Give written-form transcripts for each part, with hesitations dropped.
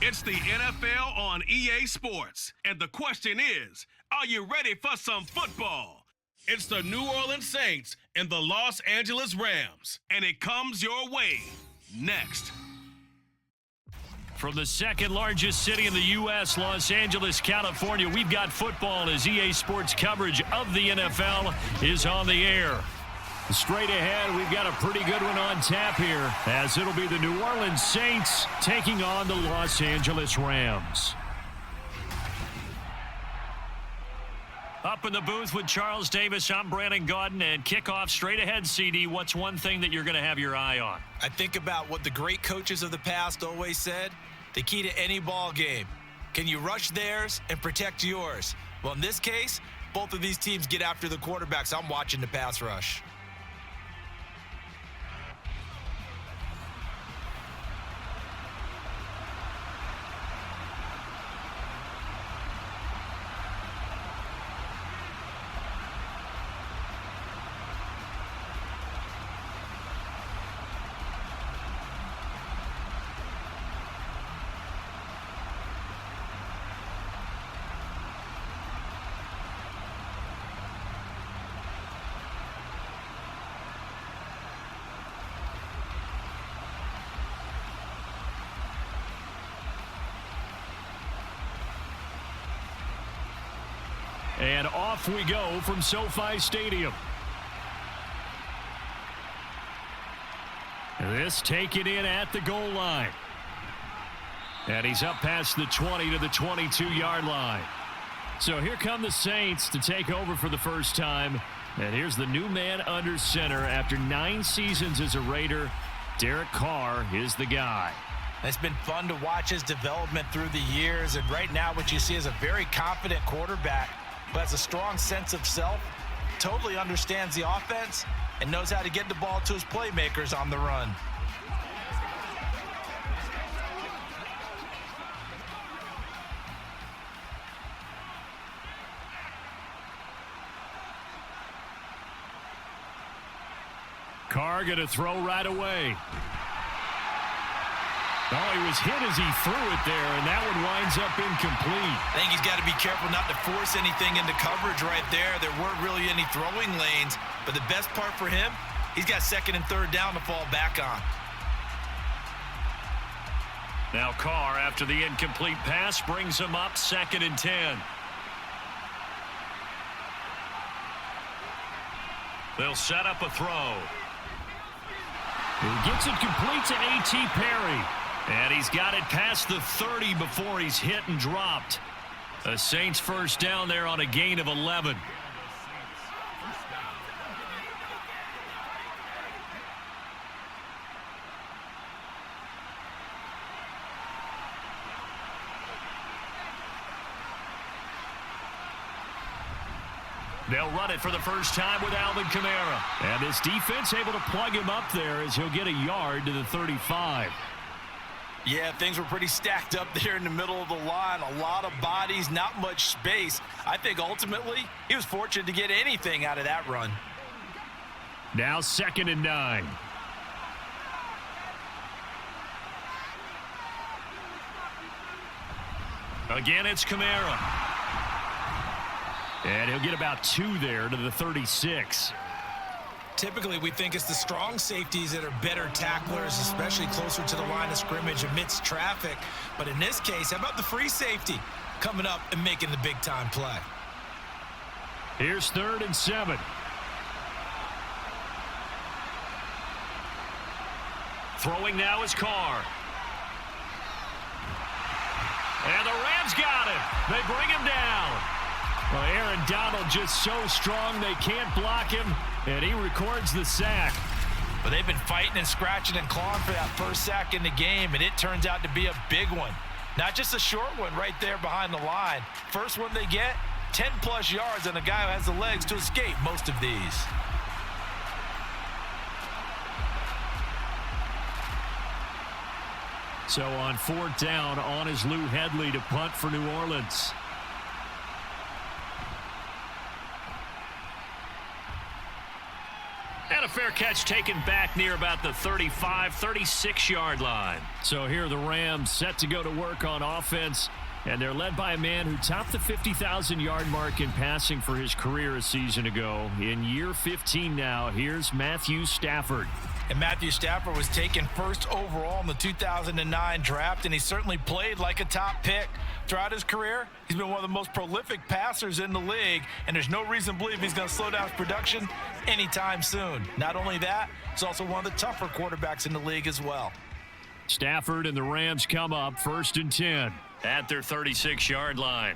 It's the NFL on EA Sports. And the question is, are you ready for some football? It's the New Orleans Saints and the Los Angeles Rams. And it comes your way next. From the second largest city in the U.S., Los Angeles, California, we've got football as EA Sports coverage of the NFL is on the air. Straight ahead, we've got a pretty good one on tap here, as it'll be the New Orleans Saints taking on the Los Angeles Rams. Up in the booth with Charles Davis, I'm Brandon Gaudin, and kickoff straight ahead, CD. What's one thing that you're going to have your eye on? I think about what the great coaches of the past always said. The key to any ball game. Can you rush theirs and protect yours? Well, in this case, both of these teams get after the quarterbacks. I'm watching the pass rush. And off we go from SoFi Stadium. This taken in at the goal line. And he's up past the 20 to the 22-yard line. So here come the Saints to take over for the first time. And here's the new man under center after 9 seasons as a Raider. Derek Carr is the guy. It's been fun to watch his development through the years. And right now what you see is a very confident quarterback who has a strong sense of self, totally understands the offense, and knows how to get the ball to his playmakers on the run. Carr going to throw right away. Oh, he was hit as he threw it there, and that one winds up incomplete. I think he's got to be careful not to force anything into coverage right there. There weren't really any throwing lanes, but the best part for him, he's got second and third down to fall back on. Now Carr, after the incomplete pass, brings him up 2nd and 10. They'll set up a throw. He gets it complete to A.T. Perry. And he's got it past the 30 before he's hit and dropped. The Saints first down there on a gain of 11. They'll run it for the first time with Alvin Kamara. And this defense able to plug him up there as he'll get a yard to the 35. Yeah, things were pretty stacked up there in the middle of the line. A lot of bodies, not much space. I think ultimately he was fortunate to get anything out of that run. Now 2nd and 9. Again, it's Kamara. And he'll get about 2 there to the 36. Typically, we think it's the strong safeties that are better tacklers, especially closer to the line of scrimmage amidst traffic. But in this case, how about the free safety coming up and making the big-time play? Here's 3rd and 7. Throwing now is Carr. And the Rams got him. They bring him down. Well, Aaron Donald just so strong they can't block him, and he records the sack. But they've been fighting and scratching and clawing for that first sack in the game, and it turns out to be a big one. Not just a short one right there behind the line. First one they get, 10-plus yards, and a guy who has the legs to escape most of these. So on 4th down, on is Lou Hedley to punt for New Orleans. And a fair catch taken back near about the 35, 36-yard line. So here the Rams set to go to work on offense, and they're led by a man who topped the 50,000-yard mark in passing for his career a season ago. In year 15 now, here's Matthew Stafford. And Matthew Stafford was taken first overall in the 2009 draft, and he certainly played like a top pick. Throughout his career, he's been one of the most prolific passers in the league, and there's no reason to believe he's going to slow down his production anytime soon. Not only that, he's also one of the tougher quarterbacks in the league as well. Stafford and the Rams come up 1st and 10. At their 36-yard line.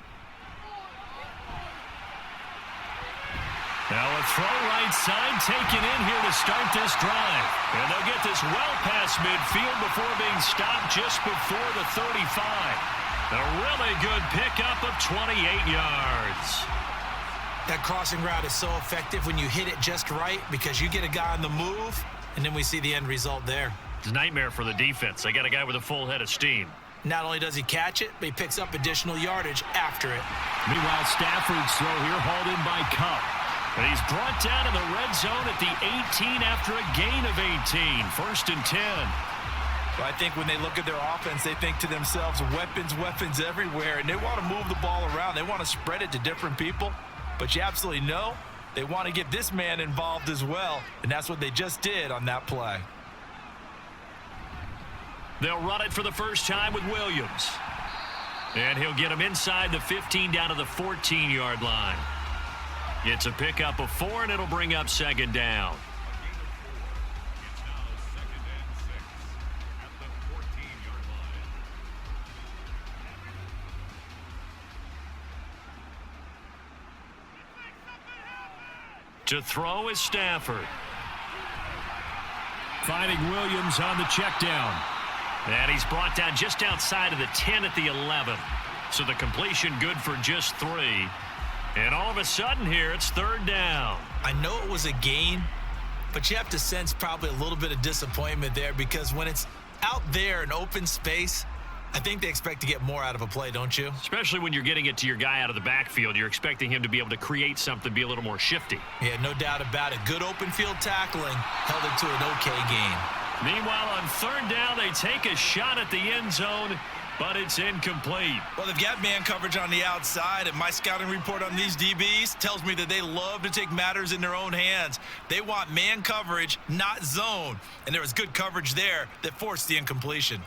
Now a throw right side taken in here to start this drive. And they'll get this well past midfield before being stopped just before the 35. A really good pickup of 28 yards. That crossing route is so effective when you hit it just right because you get a guy on the move, and then we see the end result there. It's a nightmare for the defense. They got a guy with a full head of steam. Not only does he catch it, but he picks up additional yardage after it. Meanwhile, Stafford's throw here hauled in by Cup. But he's brought down in the red zone at the 18 after a gain of 18. 1st and 10. Well, I think when they look at their offense, they think to themselves, weapons everywhere, and they want to move the ball around. They want to spread it to different people. But you absolutely know they want to get this man involved as well, and that's what they just did on that play. They'll run it for the first time with Williams. And he'll get him inside the 15 down to the 14-yard line. It's a pickup of 4, and it'll bring up 2nd down. To throw is Stafford. Finding Williams on the check down. And he's brought down just outside of the 10 at the 11. So the completion good for just 3. And all of a sudden here, it's 3rd down. I know it was a gain, but you have to sense probably a little bit of disappointment there because when it's out there in open space, I think they expect to get more out of a play, don't you? Especially when you're getting it to your guy out of the backfield. You're expecting him to be able to create something, be a little more shifty. Yeah, no doubt about it. Good open field tackling held it to an okay gain. Meanwhile, on 3rd down, they take a shot at the end zone, but it's incomplete. Well, they've got man coverage on the outside, and my scouting report on these DBs tells me that they love to take matters in their own hands. They want man coverage, not zone, and there was good coverage there that forced the incompletion.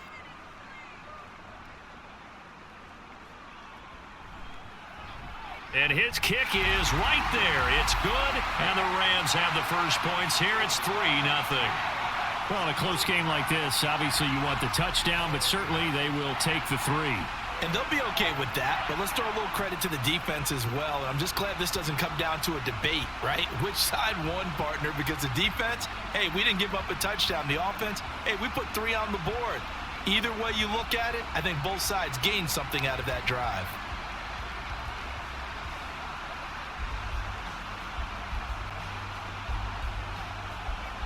And his kick is right there. It's good, and the Rams have the first points here. It's 3-0. Well, in a close game like this, obviously you want the touchdown, but certainly they will take the 3. And they'll be okay with that, but let's throw a little credit to the defense as well. And I'm just glad this doesn't come down to a debate, right? Which side won, partner? Because the defense, hey, we didn't give up a touchdown. The offense, hey, we put 3 on the board. Either way you look at it, I think both sides gained something out of that drive.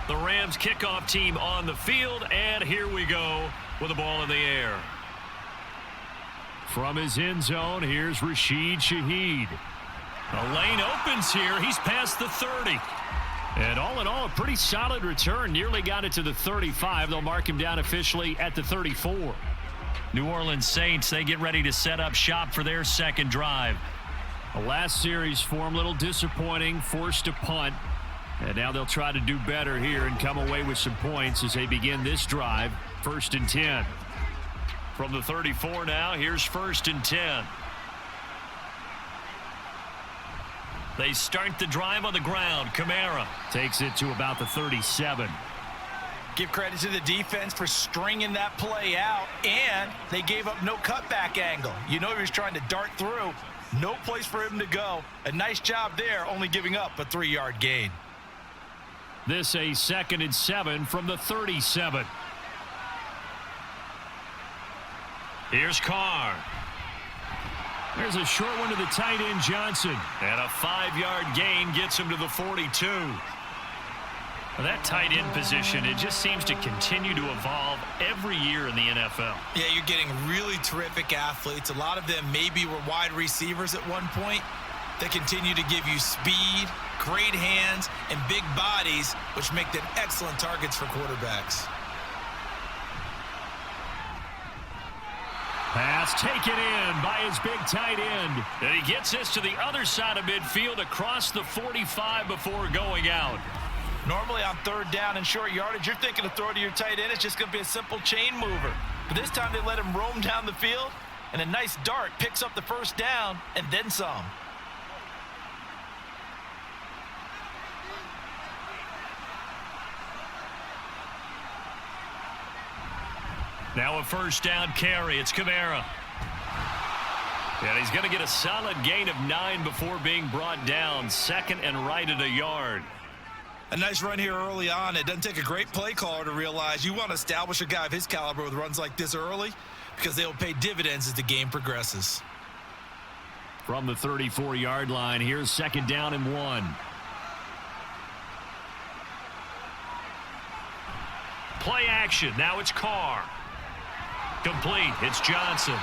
The Rams kickoff team on the field, and here we go with the ball in the air. From his end zone, here's Rashid Shaheed. The lane opens here. He's past the 30. And all in all, a pretty solid return. Nearly got it to the 35. They'll mark him down officially at the 34. New Orleans Saints, they get ready to set up shop for their second drive. The last series for him, a little disappointing, forced to punt. And now they'll try to do better here and come away with some points as they begin this drive. 1st and 10. From the 34 now, here's 1st and 10. They start the drive on the ground. Kamara takes it to about the 37. Give credit to the defense for stringing that play out, and they gave up no cutback angle. You know he was trying to dart through. No place for him to go. A nice job there, only giving up a 3-yard gain. This a 2nd and 7 from the 37. Here's Carr. There's a short one to the tight end, Johnson. And a 5-yard gain gets him to the 42. Well, that tight end position, it just seems to continue to evolve every year in the NFL. Yeah, you're getting really terrific athletes. A lot of them maybe were wide receivers at one point. They continue to give you speed, great hands, and big bodies, which make them excellent targets for quarterbacks. Pass taken in by his big tight end. And he gets this to the other side of midfield across the 45 before going out. Normally on third down and short yardage, you're thinking to throw to your tight end. It's just going to be a simple chain mover. But this time they let him roam down the field, and a nice dart picks up the first down and then some. Now a first down carry. It's Kamara. And he's going to get a solid gain of 9 before being brought down. Second and right at a yard. A nice run here early on. It doesn't take a great play caller to realize you want to establish a guy of his caliber with runs like this early because they'll pay dividends as the game progresses. From the 34-yard line, here's second down and 1. Play action. Now it's Carr. Complete. It's Johnson.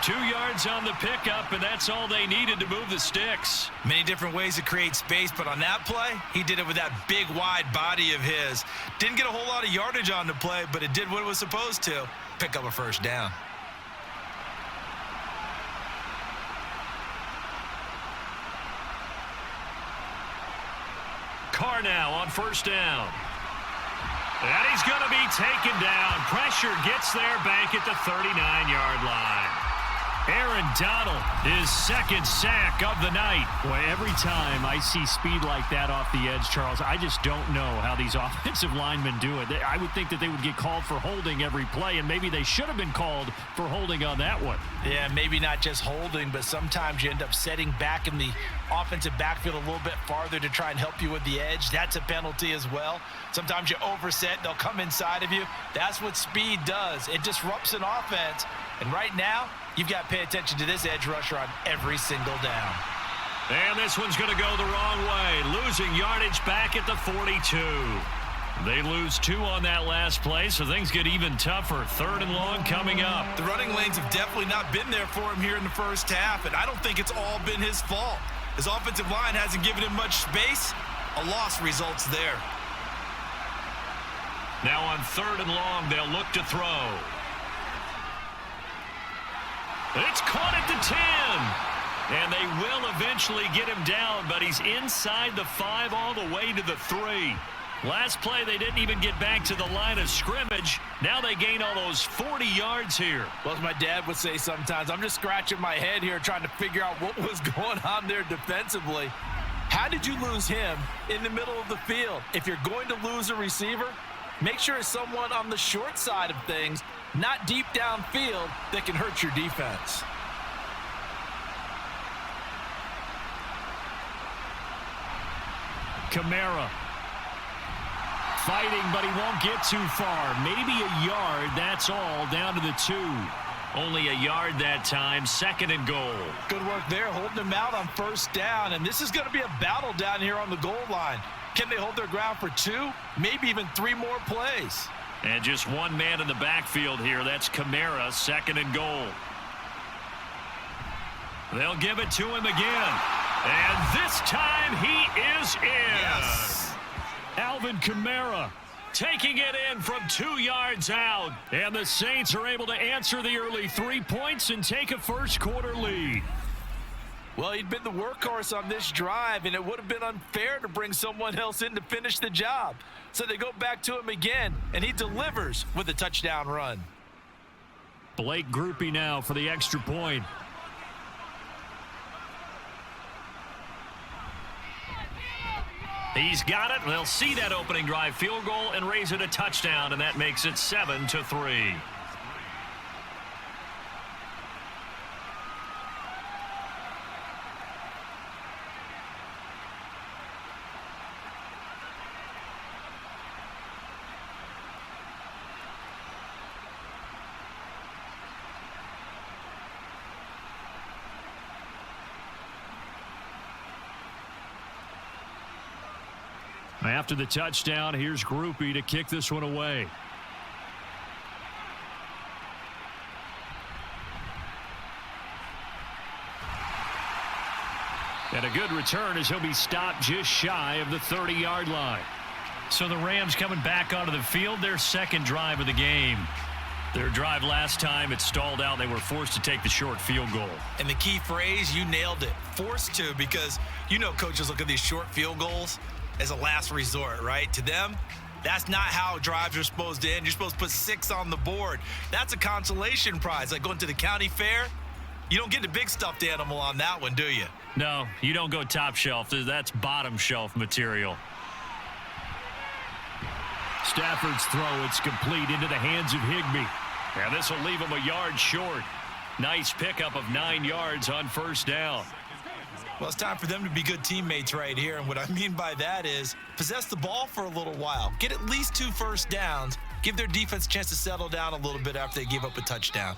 2 yards on the pickup, and that's all they needed to move the sticks. Many different ways to create space, but on that play, he did it with that big, wide body of his. Didn't get a whole lot of yardage on the play, but it did what it was supposed to. Pick up a first down. Carr now on first down. And he's going to be taken down. Pressure gets there back at the 39-yard line. Aaron Donald, his second sack of the night. Boy, every time I see speed like that off the edge, Charles, I just don't know how these offensive linemen do it. I would think that they would get called for holding every play, and maybe they should have been called for holding on that one. Yeah, maybe not just holding, but sometimes you end up setting back in the offensive backfield a little bit farther to try and help you with the edge. That's a penalty as well. Sometimes you overset, they'll come inside of you. That's what speed does. It disrupts an offense. And right now, you've got to pay attention to this edge rusher on every single down. And this one's going to go the wrong way. Losing yardage back at the 42. They lose 2 on that last play, so things get even tougher. Third and long coming up. The running lanes have definitely not been there for him here in the first half, and I don't think it's all been his fault. His offensive line hasn't given him much space. A loss results there. Now on third and long, they'll look to throw. It's caught at the 10. And they will eventually get him down, but he's inside the 5 all the way to the 3. Last play, they didn't even get back to the line of scrimmage. Now they gain almost 40 yards here. Well, as my dad would say sometimes, I'm just scratching my head here trying to figure out what was going on there defensively. How did you lose him in the middle of the field? If you're going to lose a receiver, make sure it's someone on the short side of things, not deep downfield, that can hurt your defense. Kamara. Fighting, but he won't get too far. Maybe a yard, that's all, down to the 2. Only a yard that time, second and goal. Good work there, holding them out on first down, and this is going to be a battle down here on the goal line. Can they hold their ground for 2, maybe even 3 more plays? And just one man in the backfield here. That's Kamara, second and goal. They'll give it to him again. And this time he is in. Yes. Alvin Kamara taking it in from 2 yards out. And the Saints are able to answer the early 3 points and take a first quarter lead. Well, he'd been the workhorse on this drive, and it would have been unfair to bring someone else in to finish the job. So they go back to him again, and he delivers with a touchdown run. Blake Groupie now for the extra point. He's got it. They'll see that opening drive field goal and raise it a touchdown, and that makes it 7-3. After the touchdown, here's Groupie to kick this one away. And a good return as he'll be stopped just shy of the 30-yard line. So the Rams coming back onto the field, their second drive of the game. Their drive last time, it stalled out. They were forced to take the short field goal. And the key phrase, you nailed it. Forced to, because coaches look at these short field goals as a last resort, right? To them, that's not how drives are supposed to end. You're supposed to put 6 on the board. That's a consolation prize. Like going to the county fair, you don't get the big stuffed animal on that one, do you? No, you don't go top shelf. That's bottom shelf material. Stafford's throw, it's complete into the hands of Higbee. And this will leave him a yard short. Nice pickup of 9 yards on first down. Well, it's time for them to be good teammates right here. And what I mean by that is possess the ball for a little while. Get at least 2 first downs. Give their defense a chance to settle down a little bit after they give up a touchdown.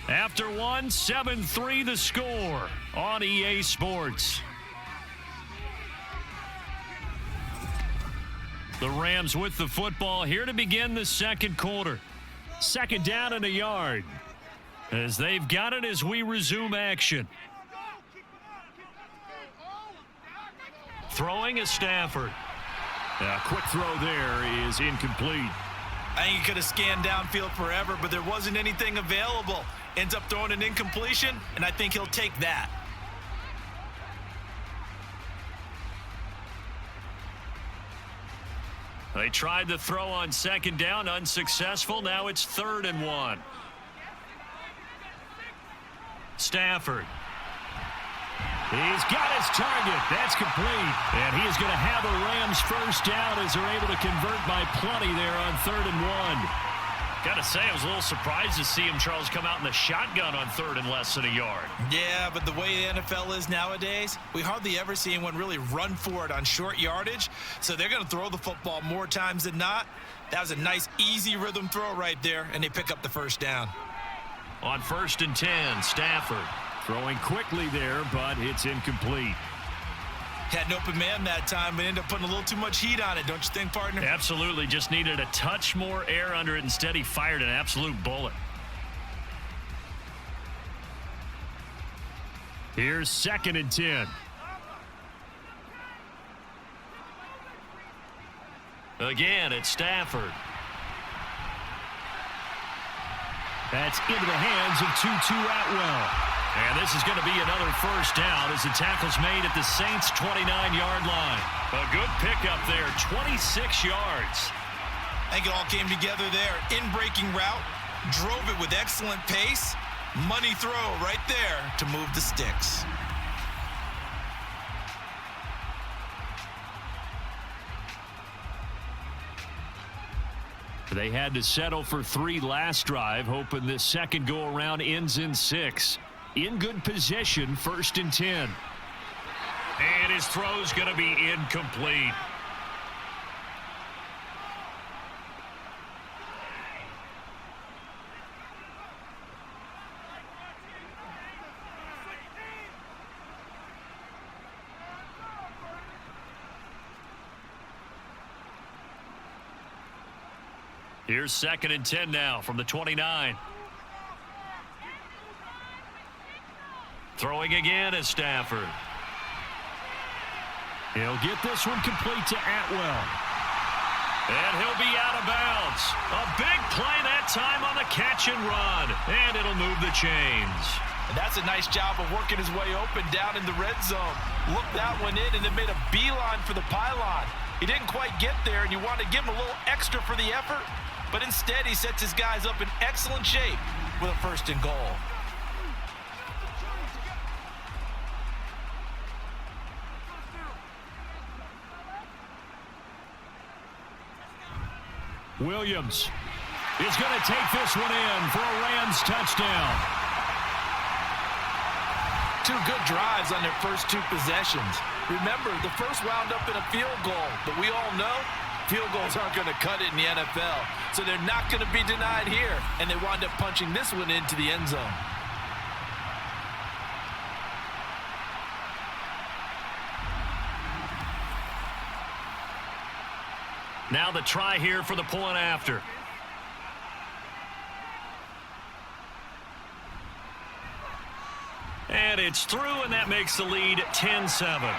After one, 7-3 the score on EA Sports. The Rams with the football here to begin the second quarter. Second down and a yard. As they've got it as we resume action. Throwing is Stafford. A quick throw there is incomplete. I think he could have scanned downfield forever, but there wasn't anything available. Ends up throwing an incompletion, and I think he'll take that. They tried the throw on second down, unsuccessful. Now it's 3rd and 1. Stafford. He's got his target. That's complete. And he is going to have a Rams first down as they're able to convert by plenty there on 3rd and 1. Got to say, I was a little surprised to see him, Charles, come out in the shotgun on 3rd and less than a yard. Yeah, but the way the NFL is nowadays, we hardly ever see anyone really run for it on short yardage. So they're going to throw the football more times than not. That was a nice, easy rhythm throw right there, and they pick up the first down. On 1st and 10, Stafford. Throwing quickly there, but it's incomplete. Had an open man that time, but ended up putting a little too much heat on it, don't you think, partner? Absolutely. Just needed a touch more air under it. Instead, he fired an absolute bullet. Here's 2nd and 10. Again, it's Stafford. That's into the hands of Tutu Atwell. And this is going to be another first down as the tackle's made at the Saints' 29-yard line. A good pickup there, 26 yards. I think it all came together there. In-breaking route, drove it with excellent pace. Money throw right there to move the sticks. They had to settle for 3 last drive, hoping this second go-around ends in 6. In good position, 1st and 10. And his throw's going to be incomplete. Here's 2nd and 10 now from the 29. Throwing again is Stafford. He'll get this one complete to Atwell. And he'll be out of bounds. A big play that time on the catch and run. And it'll move the chains. And that's a nice job of working his way open down in the red zone. Looked that one in and then made a beeline for the pylon. He didn't quite get there, and you want to give him a little extra for the effort. But instead, he sets his guys up in excellent shape with a 1st and goal. Williams is going to take this one in for a Rams touchdown. 2 good drives on their first 2 possessions. Remember, the first wound up in a field goal, but we all know field goals aren't going to cut it in the NFL. So they're not going to be denied here, and they wound up punching this one into the end zone. Now the try here for the point after. And it's through, and that makes the lead 10-7.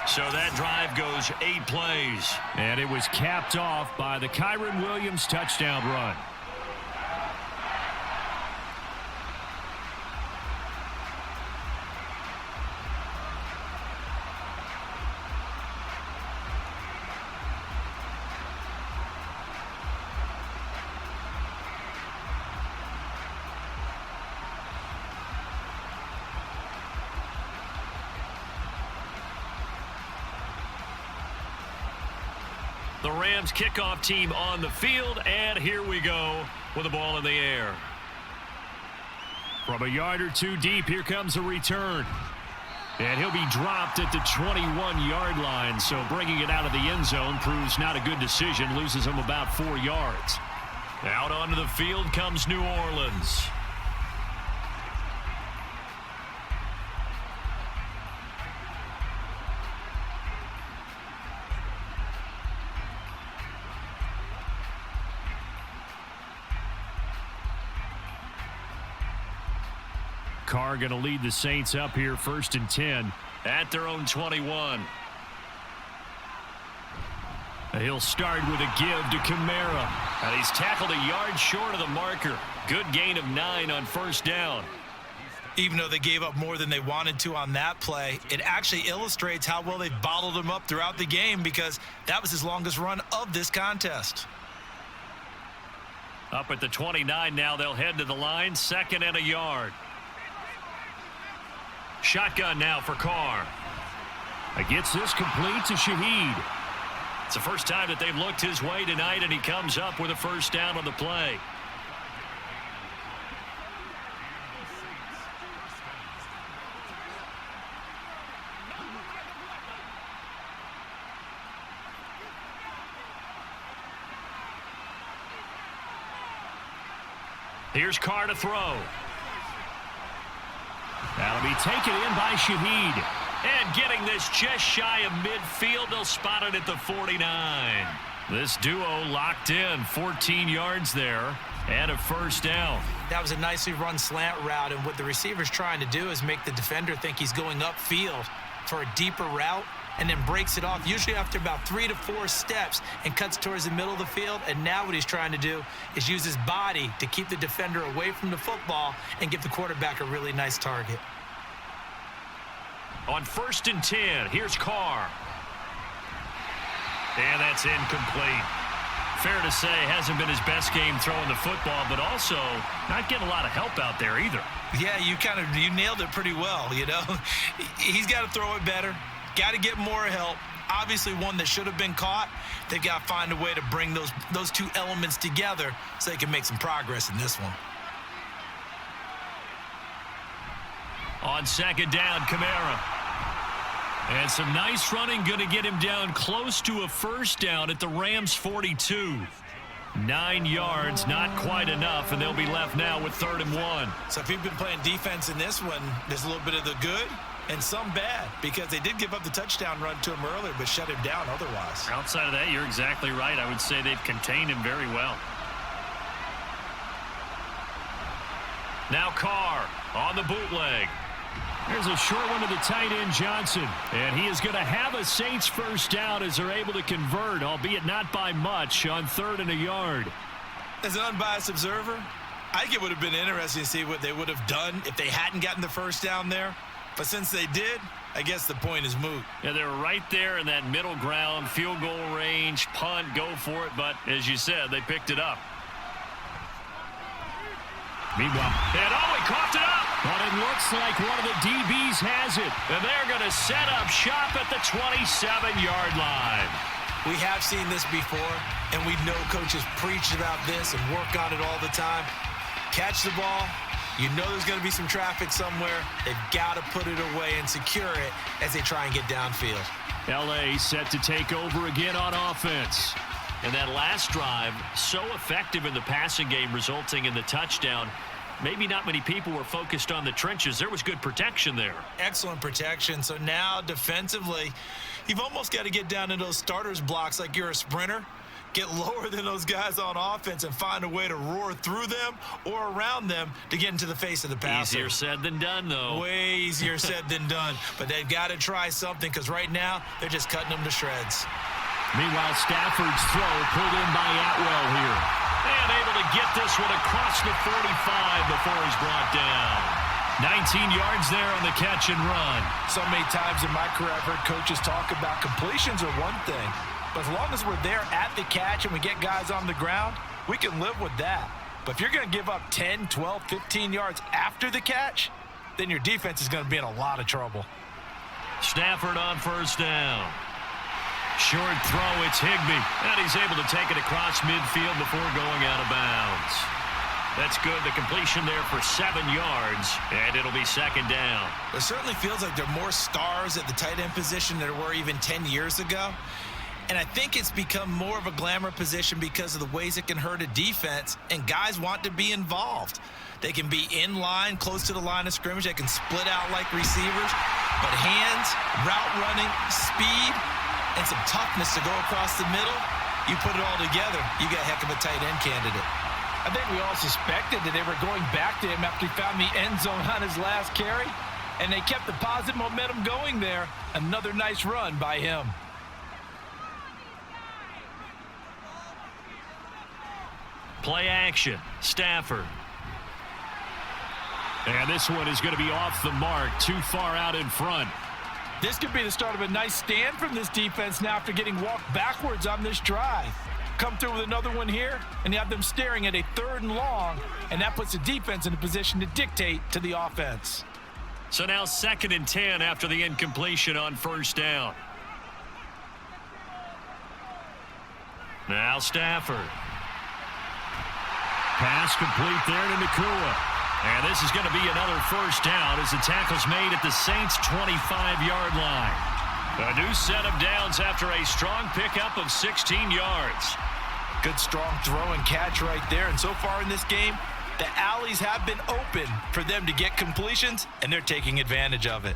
So that drive goes 8 plays. And it was capped off by the Kyron Williams touchdown run. The Rams kickoff team on the field, and here we go with the ball in the air. From a yard or two deep, here comes a return. And he'll be dropped at the 21-yard line, so bringing it out of the end zone proves not a good decision, loses him about 4 yards. Out onto the field comes New Orleans. Carr going to lead the Saints up here, 1st and 10. At their own 21. He'll start with a give to Kamara. And he's tackled a yard short of the marker. Good gain of 9 on 1st down. Even though they gave up more than they wanted to on that play, it actually illustrates how well they've bottled him up throughout the game, because that was his longest run of this contest. Up at the 29 now, they'll head to the line, 2nd and a yard. Shotgun now for Carr. Gets this complete to Shaheed. It's the first time that they've looked his way tonight, and he comes up with a 1st down on the play. Here's Carr to throw. That'll be taken in by Shaheed. And getting this just shy of midfield, they'll spot it at the 49. This duo locked in, 14 yards there, and a 1st down. That was a nicely run slant route, and what the receiver's trying to do is make the defender think he's going upfield for a deeper route, and then breaks it off, usually after about 3 to 4 steps, and cuts towards the middle of the field. And now what he's trying to do is use his body to keep the defender away from the football and give the quarterback a really nice target. On 1st and 10, here's Carr. And that's incomplete. Fair to say, hasn't been his best game throwing the football, but also not getting a lot of help out there either. Yeah, you nailed it pretty well, you know. He's got to throw it better. Got to get more help. Obviously one that should have been caught. They've got to find a way to bring those two elements together so they can make some progress in this one. On 2nd down, Kamara. And some nice running, going to get him down close to a 1st down at the Rams' 42. 9 yards, not quite enough, and they'll be left now with 3rd and 1. So if you've been playing defense in this one, there's a little bit of the good and some bad, because they did give up the touchdown run to him earlier, but shut him down otherwise. Outside of that, you're exactly right. I would say they've contained him very well. Now Carr on the bootleg. There's a short one to the tight end, Johnson. And he is going to have a Saints 1st down as they're able to convert, albeit not by much, on 3rd and a yard. As an unbiased observer, I think it would have been interesting to see what they would have done if they hadn't gotten the 1st down there. But since they did, I guess the point is moot. Yeah, they were right there in that middle ground, field goal range, punt, go for it. But as you said, they picked it up. Meanwhile, and he coughed it up. But it looks like one of the DBs has it. And they're going to set up shop at the 27-yard line. We have seen this before, and we know coaches preach about this and work on it all the time. Catch the ball. You know there's going to be some traffic somewhere. They've got to put it away and secure it as they try and get downfield. L.A. set to take over again on offense. And that last drive, so effective in the passing game, resulting in the touchdown. Maybe not many people were focused on the trenches. There was good protection there. Excellent protection. So now defensively, you've almost got to get down to those starters blocks like you're a sprinter get lower than those guys on offense and find a way to roar through them or around them to get into the face of the passer. Easier said than done, though. Way easier said than done. But they've got to try something because right now they're just cutting them to shreds. Meanwhile, Stafford's throw pulled in by Atwell here. And able to get this one across the 45 before he's brought down. 19 yards there on the catch and run. So many times in my career I've heard coaches talk about completions are one thing. But as long as we're there at the catch and we get guys on the ground, we can live with that. But if you're going to give up 10, 12, 15 yards after the catch, then your defense is going to be in a lot of trouble. Stafford on first down. Short throw, it's Higbee. And he's able to take it across midfield before going out of bounds. That's good. The completion there for 7 yards, and it'll be second down. It certainly feels like there are more stars at the tight end position than there were even 10 years ago. And I think it's become more of a glamour position because of the ways it can hurt a defense, and guys want to be involved. They can be in line, close to the line of scrimmage. They can split out like receivers. But hands, route running, speed, and some toughness to go across the middle, you put it all together, you got a heck of a tight end candidate. I think we all suspected that they were going back to him after he found the end zone on his last carry, and they kept the positive momentum going there. Another nice run by him. Play action. Stafford. And this one is going to be off the mark, too far out in front. This could be the start of a nice stand from this defense now after getting walked backwards on this drive. Come through with another one here, and you have them staring at a 3rd and long, and that puts the defense in a position to dictate to the offense. So now 2nd and 10 after the incompletion on first down. Now Stafford. Pass complete there to Nakua. And this is going to be another first down as the tackle's made at the Saints' 25-yard line. A new set of downs after a strong pickup of 16 yards. Good strong throw and catch right there. And so far in this game, the alleys have been open for them to get completions, and they're taking advantage of it.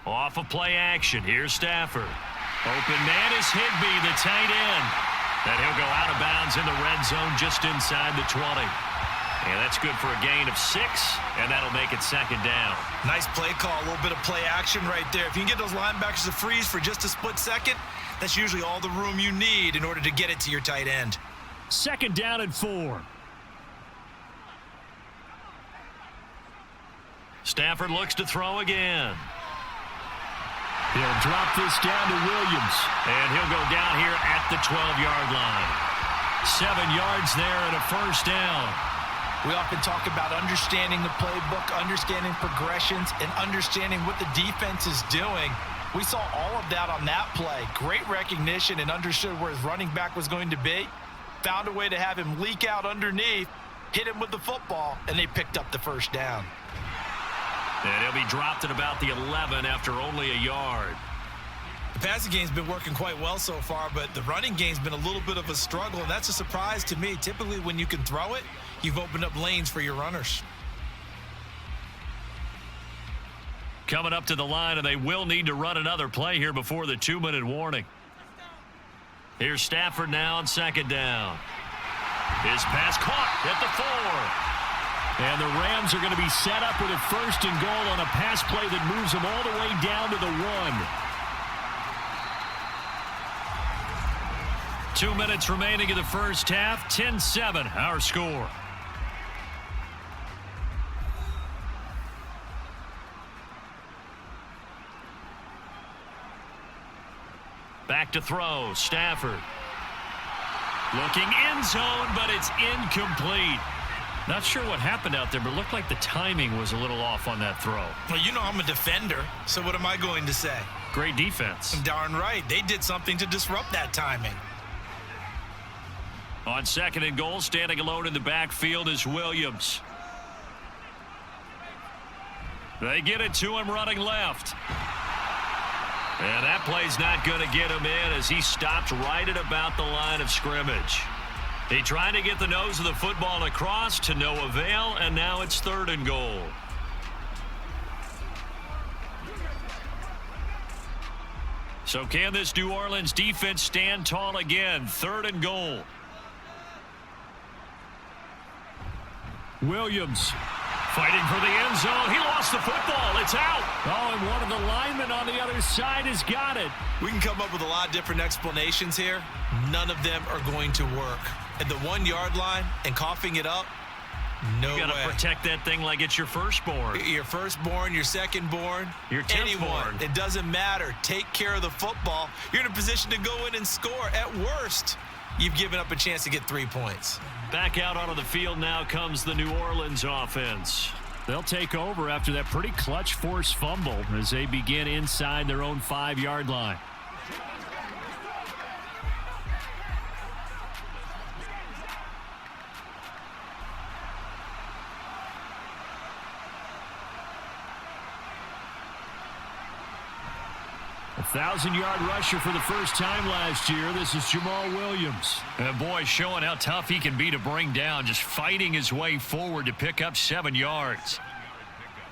Off of play action. Here's Stafford. Open man is Higbee, the tight end. And he'll go out of bounds in the red zone just inside the 20. And that's good for a gain of 6, and that'll make it second down. Nice play call, a little bit of play action right there. If you can get those linebackers to freeze for just a split second, that's usually all the room you need in order to get it to your tight end. 2nd down and 4. Stafford looks to throw again. He'll drop this down to Williams. And he'll go down here at the 12-yard line. 7 yards there and a first down. We often talk about understanding the playbook, understanding progressions, and understanding what the defense is doing. We saw all of that on that play. Great recognition and understood where his running back was going to be. Found a way to have him leak out underneath, hit him with the football, and they picked up the first down. And he'll be dropped at about the 11 after only a yard. The passing game's been working quite well so far, but the running game's been a little bit of a struggle, and that's a surprise to me. Typically, when you can throw it, you've opened up lanes for your runners. Coming up to the line, and they will need to run another play here before the 2-minute warning. Here's Stafford now on 2nd down. His pass caught at the 4. And the Rams are going to be set up with a 1st and goal on a pass play that moves them all the way down to the 1. 2 minutes remaining in the first half. 10-7, our score. Back to throw. Stafford. Looking end zone, but it's incomplete. Not sure what happened out there, but it looked like the timing was a little off on that throw. Well, you know I'm a defender, so what am I going to say? Great defense. Darn right. They did something to disrupt that timing. On 2nd and goal, standing alone in the backfield is Williams. They get it to him running left. And that play's not going to get him in as he stopped right at about the line of scrimmage. They tried to get the nose of the football across to no avail, and now it's 3rd and goal. So can this New Orleans defense stand tall again? 3rd and goal. Williams Fighting for the end zone. He lost the football. It's out. Oh, and one of the linemen on the other side has got it. We can come up with a lot of different explanations here. None of them are going to work. At the 1-yard line and coughing it up, no way. You got to protect that thing like it's your firstborn. Your firstborn, your secondborn, your 10th anyone. born. It doesn't matter. Take care of the football. You're in a position to go in and score. At worst, you've given up a chance to get 3 points. Back out onto the field now comes the New Orleans offense. They'll take over after that pretty clutch forced fumble as they begin inside their own 5-yard line. A 1,000-yard rusher for the first time last year. This is Jamal Williams. And boy, showing how tough he can be to bring down, just fighting his way forward to pick up 7 yards.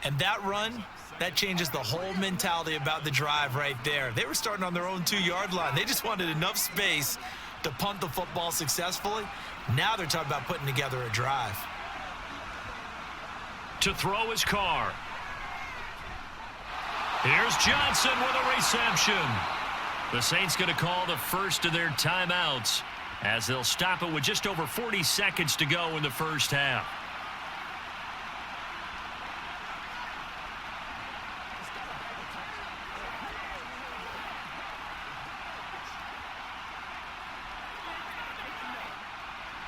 And that run, that changes the whole mentality about the drive right there. They were starting on their own 2-yard line. They just wanted enough space to punt the football successfully. Now they're talking about putting together a drive. To throw his car. Here's Johnson with a reception. The Saints going to call the first of their timeouts as they'll stop it with just over 40 seconds to go in the first half.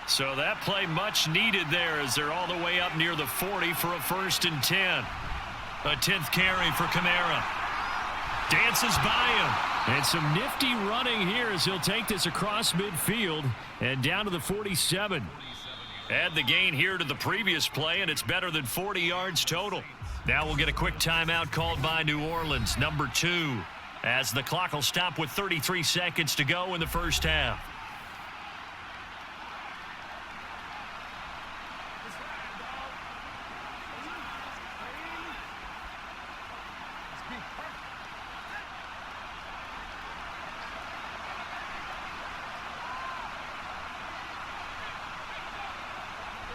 So that play much needed there as they're all the way up near the 40 for a 1st and 10. A 10th carry for Kamara. Dances by him. And some nifty running here as he'll take this across midfield and down to the 47. Add the gain here to the previous play, and it's better than 40 yards total. Now we'll get a quick timeout called by New Orleans, number 2, as the clock will stop with 33 seconds to go in the first half.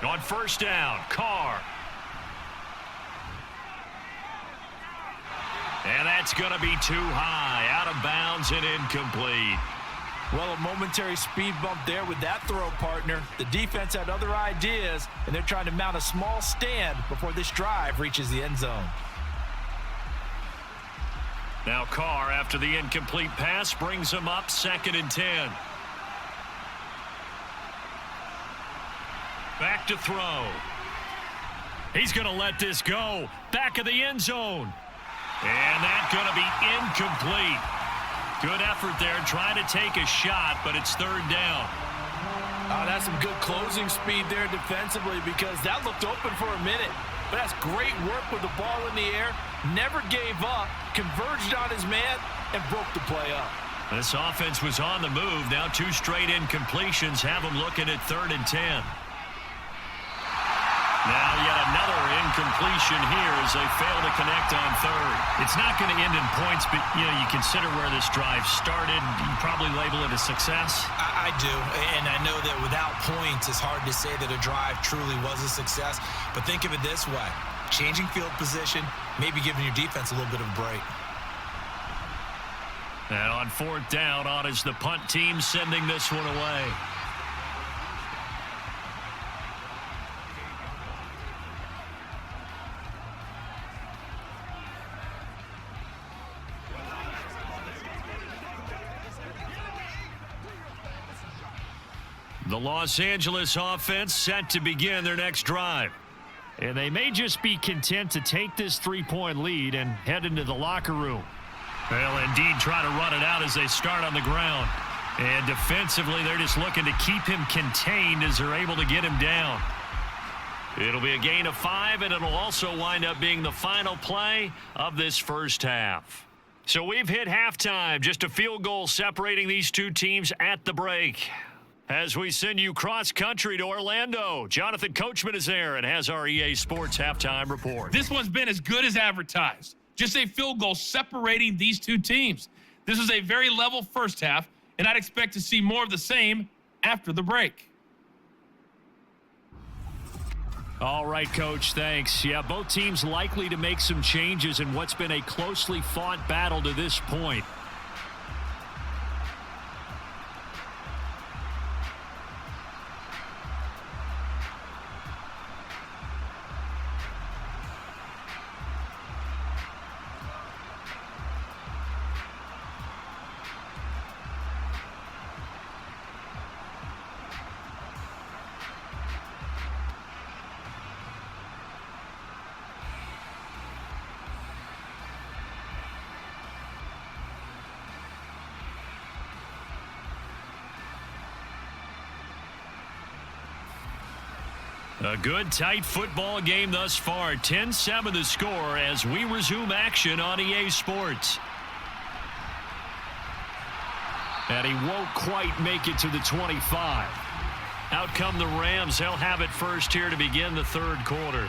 On first down, Carr. And that's going to be too high, out of bounds and incomplete. Well, a momentary speed bump there with that throw, partner. The defense had other ideas, and they're trying to mount a small stand before this drive reaches the end zone. Now Carr, after the incomplete pass, brings him up 2nd and 10. Back to throw. He's going to let this go. Back of the end zone. And that's going to be incomplete. Good effort there, trying to take a shot, but it's 3rd down. Oh, that's some good closing speed there defensively because that looked open for a minute. But that's great work with the ball in the air. Never gave up, converged on his man, and broke the play up. This offense was on the move. Now 2 straight incompletions have them looking at 3rd and 10. Now yet another incompletion here as they fail to connect on 3rd. It's not going to end in points, but you consider where this drive started. You probably label it a success. I do, and I know that without points, it's hard to say that a drive truly was a success. But think of it this way. Changing field position, maybe giving your defense a little bit of a break. And on 4th down, on is the punt team sending this one away. The Los Angeles offense set to begin their next drive. And they may just be content to take this 3-point lead and head into the locker room. They'll indeed try to run it out as they start on the ground. And defensively, they're just looking to keep him contained as they're able to get him down. It'll be a gain of 5, and it'll also wind up being the final play of this first half. So we've hit halftime, just a field goal separating these two teams at the break. As we send you cross-country to Orlando, Jonathan Coachman is there and has our EA Sports halftime report. This one's been as good as advertised. Just a field goal separating these two teams. This is a very level first half, and I'd expect to see more of the same after the break. All right, Coach, thanks. Yeah, both teams likely to make some changes in what's been a closely fought battle to this point. A good, tight football game thus far. 10-7 the score as we resume action on EA Sports. And he won't quite make it to the 25. Out come the Rams. They'll have it first here to begin the third quarter.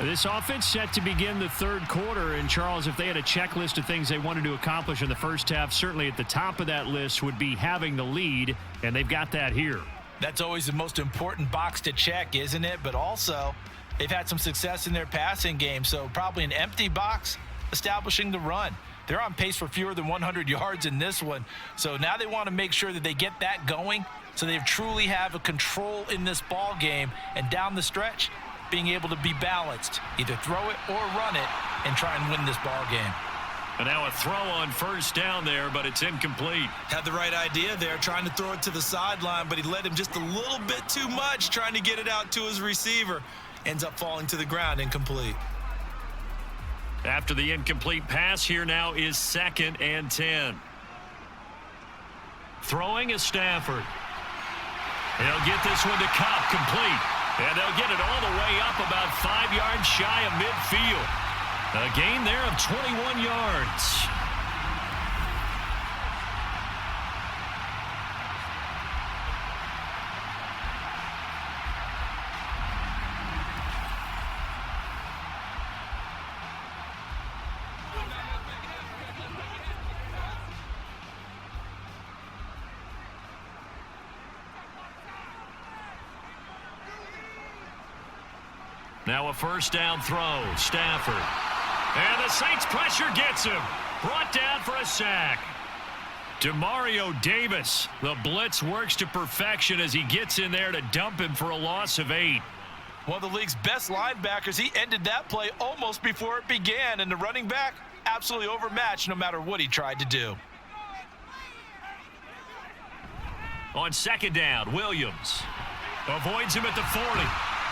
This offense set to begin the third quarter. And, Charles, if they had a checklist of things they wanted to accomplish in the first half, certainly at the top of that list would be having the lead, and they've got that here. That's always the most important box to check, isn't it? But also, they've had some success in their passing game, so probably an empty box establishing the run. They're on pace for fewer than 100 yards in this one, so now they want to make sure that they get that going so they truly have a control in this ball game, and down the stretch, being able to be balanced, either throw it or run it, and try and win this ball game. And now a throw on first down there, but it's incomplete. Had the right idea there, trying to throw it to the sideline, but he led him just a little bit too much, trying to get it out to his receiver. Ends up falling to the ground, incomplete. After the incomplete pass, here now is 2nd and 10. Throwing is Stafford. They'll get this one to Cup, complete. And they'll get it all the way up about 5 yards shy of midfield. A gain there of 21 yards. Now a first down throw, Stafford. And the Saints pressure gets him. Brought down for a sack. Demario Davis. The blitz works to perfection as he gets in there to dump him for a loss of 8. One of the league's best linebackers. He ended that play almost before it began. And the running back, absolutely overmatched no matter what he tried to do. On second down, Williams avoids him at the 40.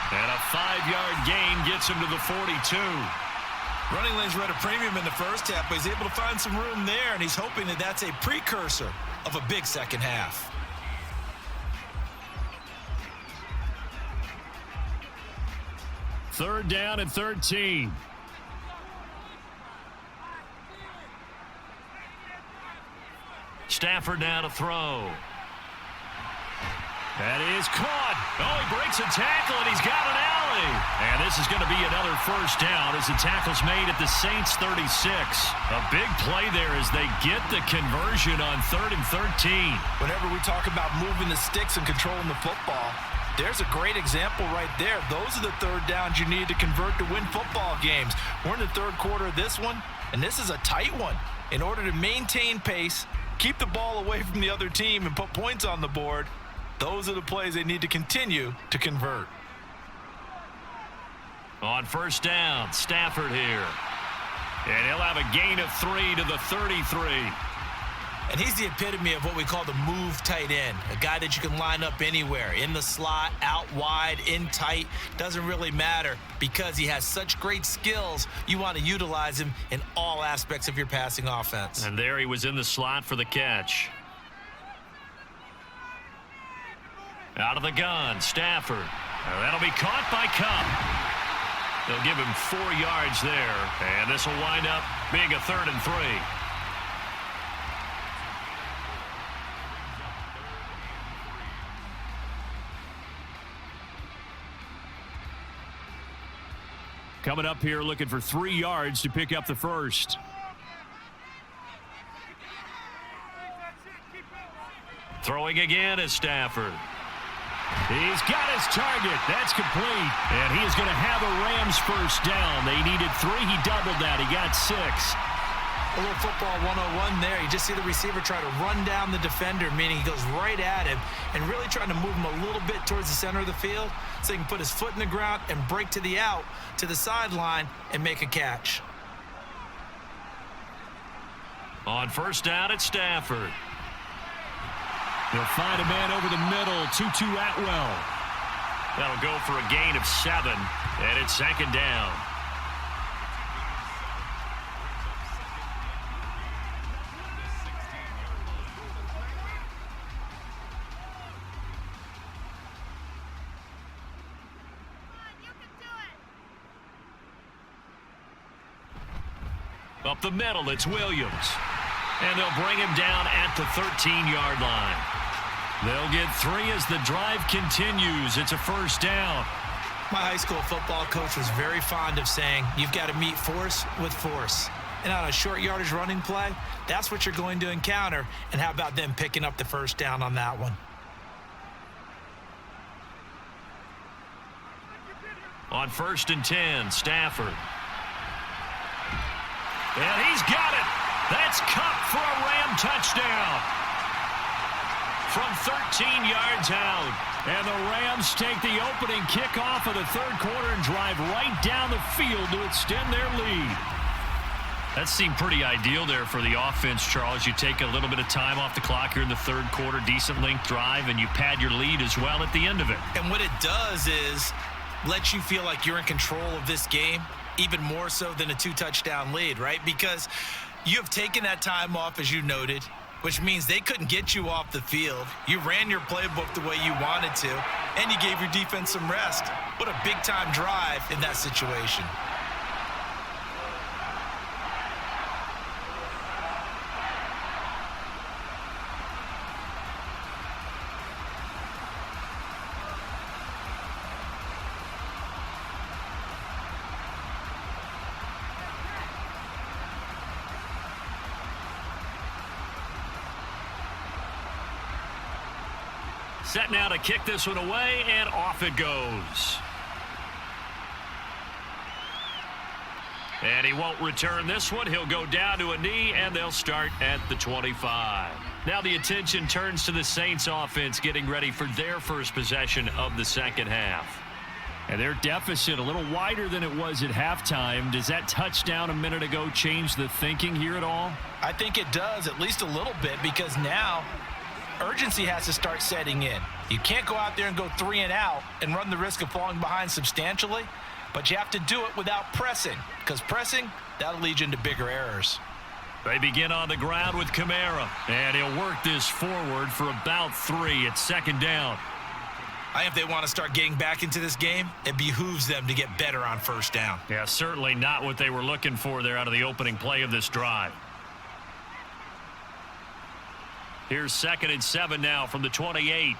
And a 5-yard gain gets him to the 42. Running lanes were at a premium in the first half, but he's able to find some room there, and he's hoping that that's a precursor of a big second half. Third down and 13. Stafford now to throw. That is caught. Oh, he breaks a tackle, and he's got an alley. And this is going to be another first down as the tackle's made at the Saints' 36. A big play there as they get the conversion on 3rd and 13. Whenever we talk about moving the sticks and controlling the football, there's a great example right there. Those are the third downs you need to convert to win football games. We're in the third quarter of this one, and this is a tight one. In order to maintain pace, keep the ball away from the other team, and put points on the board, those are the plays they need to continue to convert. On first down, Stafford here. And he'll have a gain of 3 to the 33. And he's the epitome of what we call the move tight end, a guy that you can line up anywhere, in the slot, out wide, in tight, doesn't really matter because he has such great skills. You want to utilize him in all aspects of your passing offense. And there he was in the slot for the catch. Out of the gun, Stafford. That'll be caught by Cup. They'll give him 4 yards there, and this will wind up being a 3rd and 3. coming up here looking for 3 yards to pick up the first. Throwing again is Stafford. He's got his target. That's complete. And he is going to have a Rams first down. They needed 3. He doubled that. He got 6. A little football 101 there. You just see the receiver try to run down the defender, meaning he goes right at him and really trying to move him a little bit towards the center of the field so he can put his foot in the ground and break to the out, to the sideline, and make a catch. On first down, it's Stafford. They'll find a man over the middle, Tutu Atwell. That'll go for a gain of 7, and it's second down. Up the middle, it's Williams. And they'll bring him down at the 13-yard line. They'll get 3 as the drive continues. It's a first down. My high school football coach was very fond of saying, you've got to meet force with force. And on a short yardage running play, that's what you're going to encounter. And how about them picking up the first down on that one? On first and 10, Stafford. And he's got it. That's Cup for a Ram touchdown. From 13 yards out. And the Rams take the opening kickoff of the third quarter and drive right down the field to extend their lead. That seemed pretty ideal there for the offense, Charles. You take a little bit of time off the clock here in the third quarter, decent length drive, and you pad your lead as well at the end of it. And what it does is let you feel like you're in control of this game, even more so than a 2-touchdown lead, right? Because you have taken that time off, as you noted, which means they couldn't get you off the field. You ran your playbook the way you wanted to, and you gave your defense some rest. What a big-time drive in that situation. Set now to kick this one away, and off it goes. And he won't return this one. He'll go down to a knee, and they'll start at the 25. Now the attention turns to the Saints offense getting ready for their first possession of the second half. And their deficit a little wider than it was at halftime. Does that touchdown a minute ago change the thinking here at all? I think it does, at least a little bit, because now urgency has to start setting in. You can't go out there and go 3 and out and run the risk of falling behind substantially, but you have to do it without pressing, because pressing, that'll lead you into bigger errors. They begin on the ground with Kamara, and he'll work this forward for about 3. It's second down. I think if they want to start getting back into this game, it behooves them to get better on first down. Yeah, certainly not what they were looking for there out of the opening play of this drive. Here's 2nd and 7 now from the 28.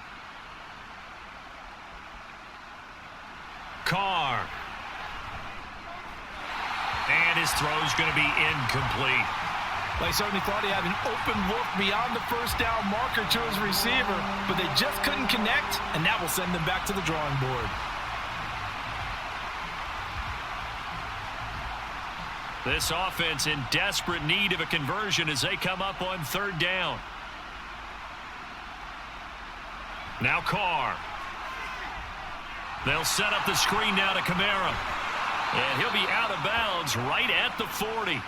Carr. And his throw's going to be incomplete. They certainly thought he had an open look beyond the first down marker to his receiver, but they just couldn't connect, and that will send them back to the drawing board. This offense in desperate need of a conversion as they come up on third down. Now Carr. They'll set up the screen now to Kamara. And he'll be out of bounds right at the 40.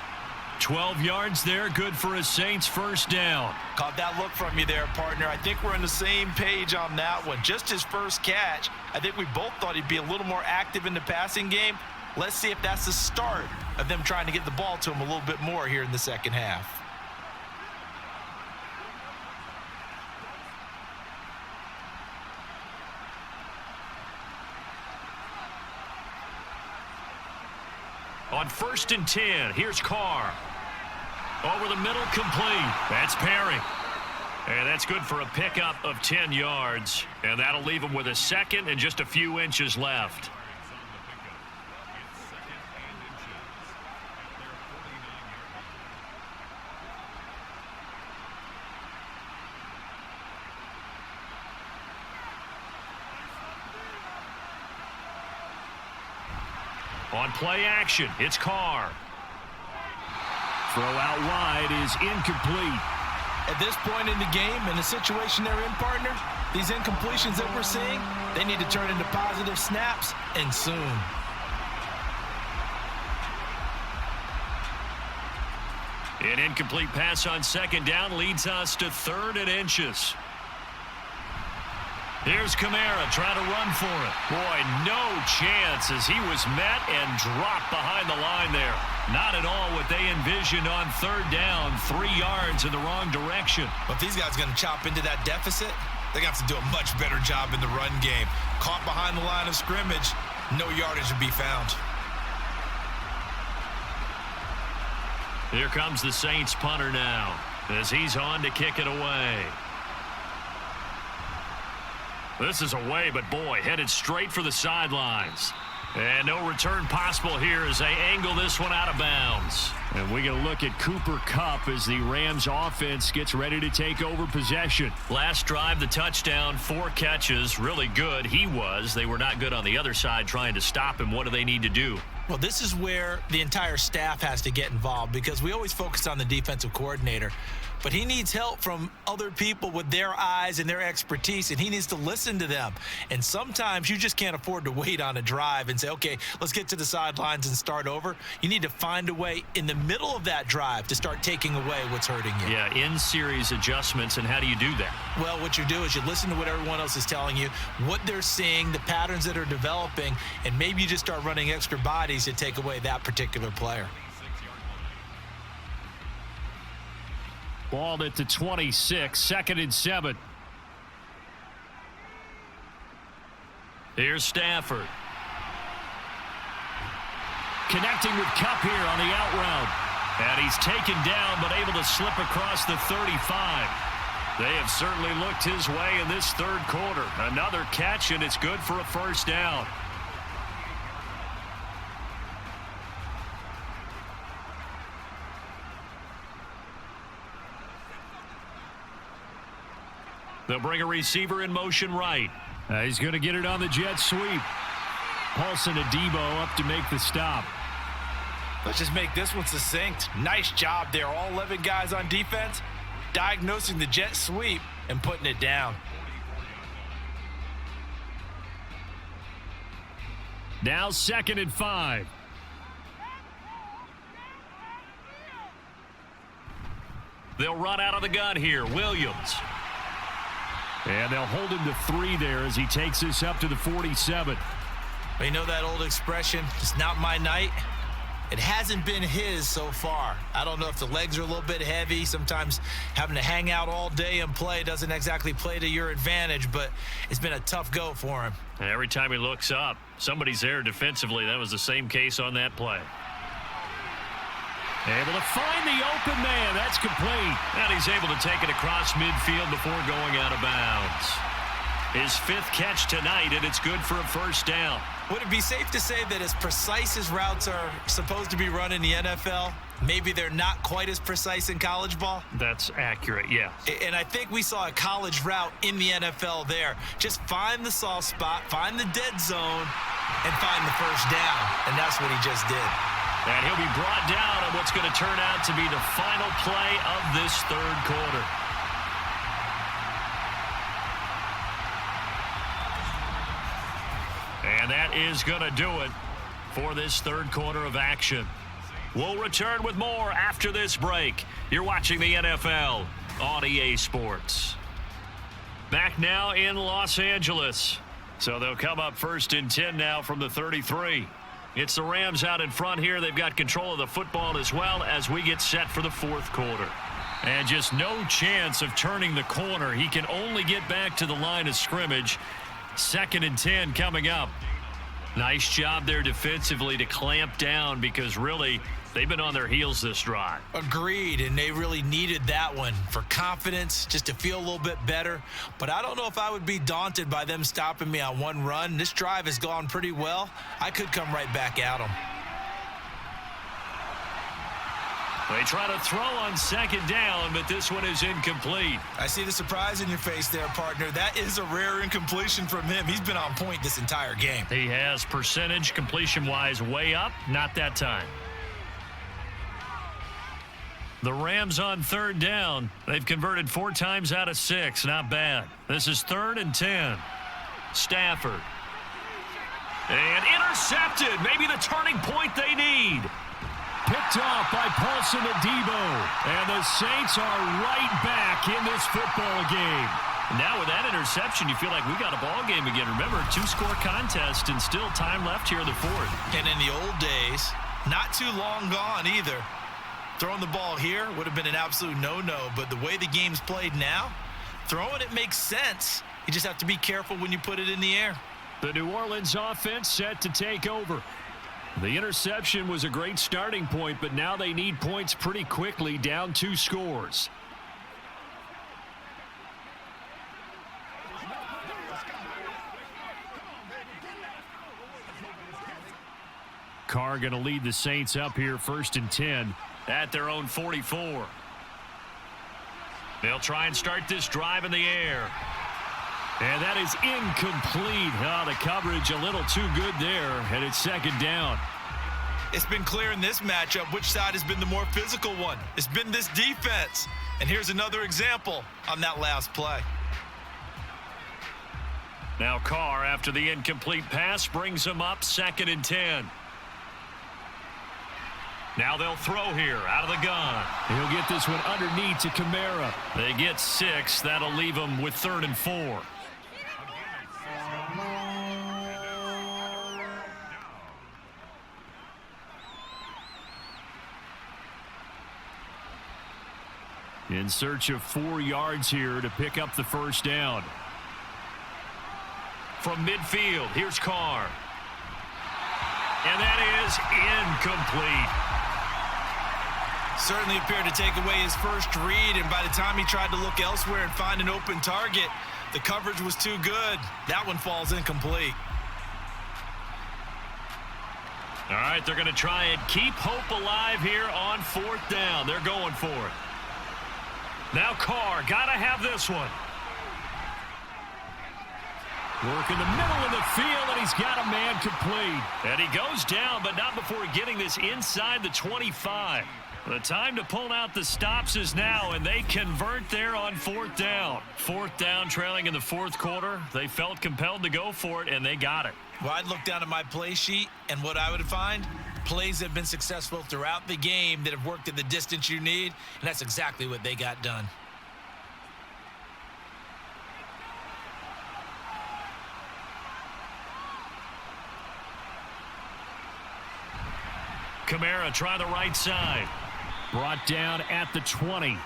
12 yards there, good for a Saints first down. Caught that look from you there, partner. I think we're on the same page on that one. Just his first catch. I think we both thought he'd be a little more active in the passing game. Let's see if that's the start of them trying to get the ball to him a little bit more here in the second half. On 1st and 10, here's Carr. Over the middle, complete. That's Perry. And that's good for a pickup of 10 yards. And that'll leave him with a second and just a few inches left. On play action, it's Carr. Throw out wide is incomplete. At this point in the game, in the situation they're in, partner, these incompletions that we're seeing, they need to turn into positive snaps, and soon. An incomplete pass on second down leads us to 3rd and inches. Here's Kamara trying to run for it. Boy, no chance as he was met and dropped behind the line there. Not at all what they envisioned on 3rd down, 3 yards in the wrong direction. But if these guys are going to chop into that deficit, they're going to have to do a much better job in the run game. Caught behind the line of scrimmage, no yardage to be found. Here comes the Saints punter now as he's on to kick it away. This is away, but boy, headed straight for the sidelines. And no return possible here as they angle this one out of bounds. And we get a look at Cooper Kupp as the Rams offense gets ready to take over possession. Last drive, the touchdown, 4 catches, really good. He was. They were not good on the other side trying to stop him. What do they need to do? Well, this is where the entire staff has to get involved because we always focus on the defensive coordinator. But he needs help from other people with their eyes and their expertise, and he needs to listen to them. And sometimes you just can't afford to wait on a drive and say, okay, let's get to the sidelines and start over. You need to find a way in the middle of that drive to start taking away what's hurting you. Yeah, in-series adjustments, and how do you do that? Well, what you do is you listen to what everyone else is telling you, what they're seeing, the patterns that are developing, and maybe you just start running extra bodies to take away that particular player. Ball at the 26, 2nd and 7. Here's Stafford. Connecting with Kupp here on the out route. And he's taken down, but able to slip across the 35. They have certainly looked his way in this 3rd quarter. Another catch, and it's good for a 1st down. They'll bring a receiver in motion right. He's going to get it on the jet sweep. Paulson Adebo up to make the stop. Let's just make this one succinct. Nice job there. All 11 guys on defense diagnosing the jet sweep and putting it down. Now 2nd and 5. They'll run out of the gun here. Williams. And they'll hold him to 3 there as he takes this up to the 47. But you know that old expression, it's not my night? It hasn't been his so far. I don't know if the legs are a little bit heavy. Sometimes having to hang out all day and play doesn't exactly play to your advantage, but it's been a tough go for him. And every time he looks up, somebody's there defensively. That was the same case on that play. Able to find the open man. That's complete. And he's able to take it across midfield before going out of bounds. His 5th catch tonight, and it's good for a 1st down. Would it be safe to say that as precise as routes are supposed to be run in the NFL, maybe they're not quite as precise in college ball? That's accurate, yeah. And I think we saw a college route in the NFL there. Just find the soft spot, find the dead zone, and find the 1st down. And that's what he just did. And he'll be brought down on what's going to turn out to be the final play of this 3rd quarter. And that is going to do it for this 3rd quarter of action. We'll return with more after this break. You're watching the NFL on EA Sports. Back now in Los Angeles. So they'll come up 1st and 10 now from the 33. It's the Rams out in front here. They've got control of the football as well as we get set for the 4th quarter. And just no chance of turning the corner. He can only get back to the line of scrimmage. 2nd and 10 coming up. Nice job there defensively to clamp down because really they've been on their heels this drive. Agreed, and they really needed that one for confidence, just to feel a little bit better. But I don't know if I would be daunted by them stopping me on one run. This drive has gone pretty well. I could come right back at them. They try to throw on second down, but this one is incomplete. I see the surprise in your face there, partner. That is a rare incompletion from him. He's been on point this entire game. He has percentage completion-wise way up, not that time. The Rams on third down. They've converted 4 times out of 6. Not bad. This is 3rd and 10. Stafford. And intercepted. Maybe the turning point they need. Picked off by Paulson Adebo. And the Saints are right back in this football game. Now with that interception, you feel like we got a ball game again. Remember, 2-score contest and still time left here in the 4th. And in the old days, not too long gone either. Throwing the ball here would have been an absolute no-no, but the way the game's played now, throwing it makes sense. You just have to be careful when you put it in the air. The New Orleans offense set to take over. The interception was a great starting point, but now they need points pretty quickly, down 2 scores. Carr going to lead the Saints up here, 1st and 10. At their own 44. They'll try and start this drive in the air. And that is incomplete. Oh, the coverage a little too good there, and it's 2nd down. It's been clear in this matchup which side has been the more physical one. It's been this defense. And here's another example on that last play. Now Carr, after the incomplete pass, brings him up 2nd and 10. Now they'll throw here out of the gun. He'll get this one underneath to Kamara. They get 6. That'll leave them with 3rd and 4. In search of 4 yards here to pick up the 1st down. From midfield, here's Carr. And that is incomplete. Certainly appeared to take away his first read, and by the time he tried to look elsewhere and find an open target, the coverage was too good. That one falls incomplete. All right, they're going to try and keep hope alive here on 4th down. They're going for it. Now Carr, got to have this one. Work in the middle of the field, and he's got a man complete. And he goes down, but not before getting this inside the 25. The time to pull out the stops is now, and they convert there on 4th down. 4th down, trailing in the 4th quarter. They felt compelled to go for it, and they got it. Well, I'd look down at my play sheet, and what I would find, plays that have been successful throughout the game that have worked at the distance you need, and that's exactly what they got done. Kamara try the right side. Brought down at the 20.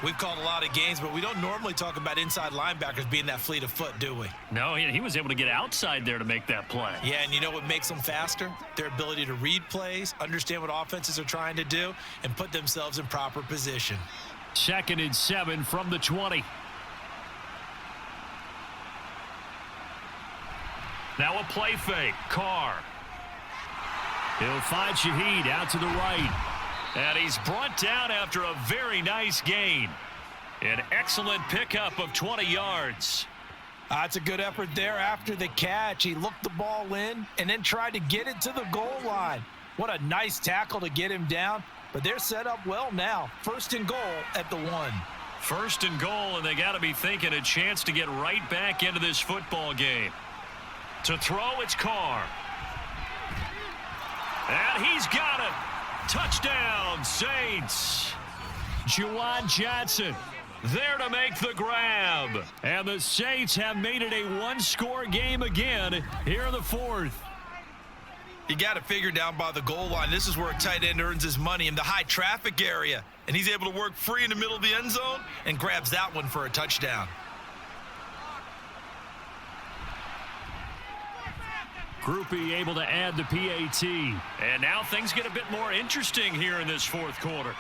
We've called a lot of games, but we don't normally talk about inside linebackers being that fleet of foot, do we? No, he was able to get outside there to make that play. Yeah, and you know what makes them faster? Their ability to read plays, understand what offenses are trying to do, and put themselves in proper position. 2nd and 7 from the 20. Now a play fake. Carr. He'll find Shaheed out to the right. And he's brought down after a very nice gain. An excellent pickup of 20 yards. That's a good effort there after the catch. He looked the ball in and then tried to get it to the goal line. What a nice tackle to get him down. But they're set up well now. 1st and goal at the 1. 1st and goal, and they got to be thinking a chance to get right back into this football game. To throw, it's Carr. And he's got it. Touchdown, Saints. Juwan Johnson there to make the grab. And the Saints have made it a 1-score game again here in the 4th. You got to figure down by the goal line. This is where a tight end earns his money, in the high traffic area. And he's able to work free in the middle of the end zone and grabs that one for a touchdown. Groupie able to add the PAT. And now things get a bit more interesting here in this 4th quarter.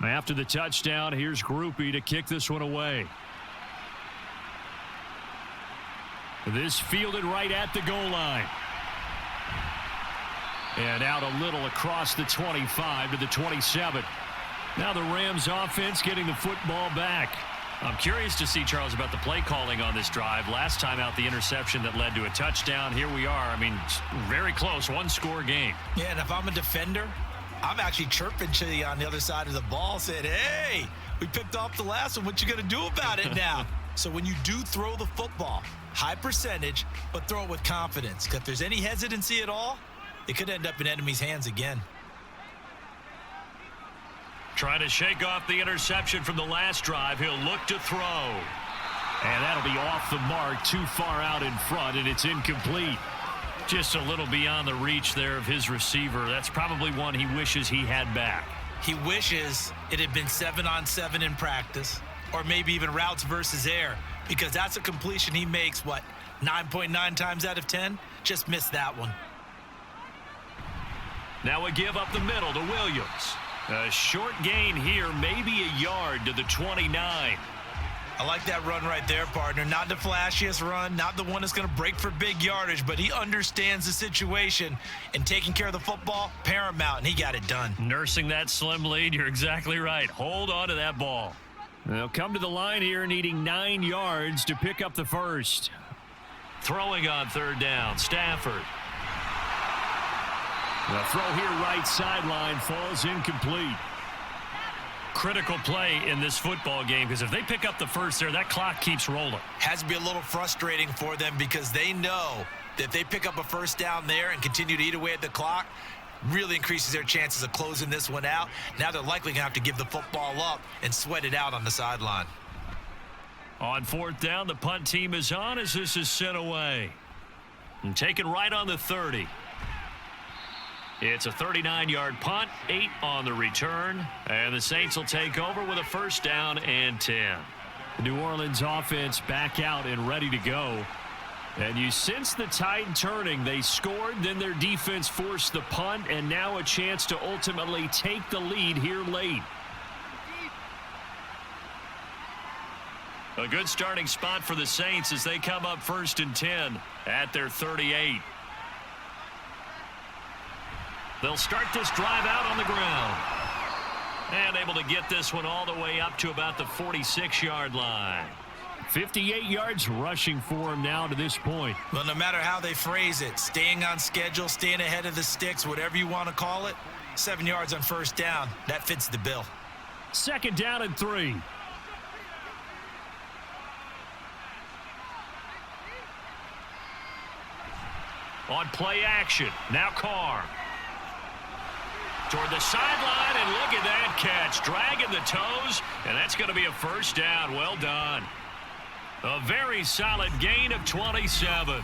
After the touchdown, here's Groupie to kick this one away. This fielded right at the goal line. And out a little across the 25 to the 27. Now the Rams offense getting the football back. I'm curious to see, Charles, about the play calling on this drive. Last time out, the interception that led to a touchdown. Here we are. I mean, very close, one-score game. Yeah, and if I'm a defender, I'm actually chirping to you on the other side of the ball, saying, hey, we picked off the last one. What you going to do about it now? So when you do throw the football, high percentage, but throw it with confidence. Because if there's any hesitancy at all, it could end up in enemy's hands again. Trying to shake off the interception from the last drive. He'll look to throw. And that'll be off the mark, too far out in front, and it's incomplete. Just a little beyond the reach there of his receiver. That's probably one he wishes he had back. He wishes it had been 7-on-7 in practice, or maybe even routes versus air, because that's a completion he makes, 9.9 times out of 10? Just missed that one. Now a give up the middle to Williams. A short gain here, maybe a yard to the 29. I like that run right there, partner. Not the flashiest run, not the one that's going to break for big yardage, but he understands the situation, and taking care of the football, paramount, and he got it done. Nursing that slim lead, you're exactly right. Hold on to that ball. They'll come to the line here needing 9 yards to pick up the first. Throwing on third down, Stafford. The throw here right sideline falls incomplete. Critical play in this football game, because if they pick up the first there, that clock keeps rolling. Has to be a little frustrating for them because they know that if they pick up a first down there and continue to eat away at the clock, really increases their chances of closing this one out. Now they're likely going to have to give the football up and sweat it out on the sideline. On fourth down, the punt team is on as this is sent away. And taken right on the 30. It's a 39-yard punt, 8 on the return, and the Saints will take over with a first down and 10. The New Orleans offense back out and ready to go. And you sense the tide turning. They scored, then their defense forced the punt, and now a chance to ultimately take the lead here late. A good starting spot for the Saints as they come up first and 10 at their 38. They'll start this drive out on the ground. And able to get this one all the way up to about the 46-yard line. 58 yards rushing for him now to this point. Well, no matter how they phrase it, staying on schedule, staying ahead of the sticks, whatever you want to call it, 7 yards on first down, that fits the bill. Second down and 3. On play action, now Carr. Toward the sideline, and look at that catch. Dragging the toes, and that's going to be a first down. Well done. A very solid gain of 27.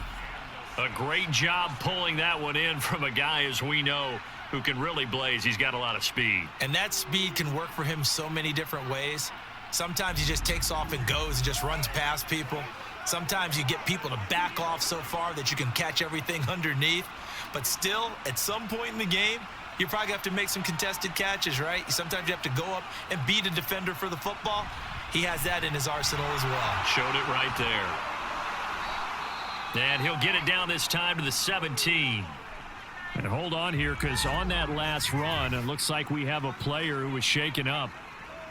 A great job pulling that one in from a guy, as we know, who can really blaze. He's got a lot of speed. And that speed can work for him so many different ways. Sometimes he just takes off and goes and just runs past people. Sometimes you get people to back off so far that you can catch everything underneath. But still, at some point in the game, you probably have to make some contested catches, right? Sometimes you have to go up and beat a defender for the football. He has that in his arsenal as well. Showed it right there. And he'll get it down this time to the 17. And hold on here, because on that last run, it looks like we have a player who was shaken up.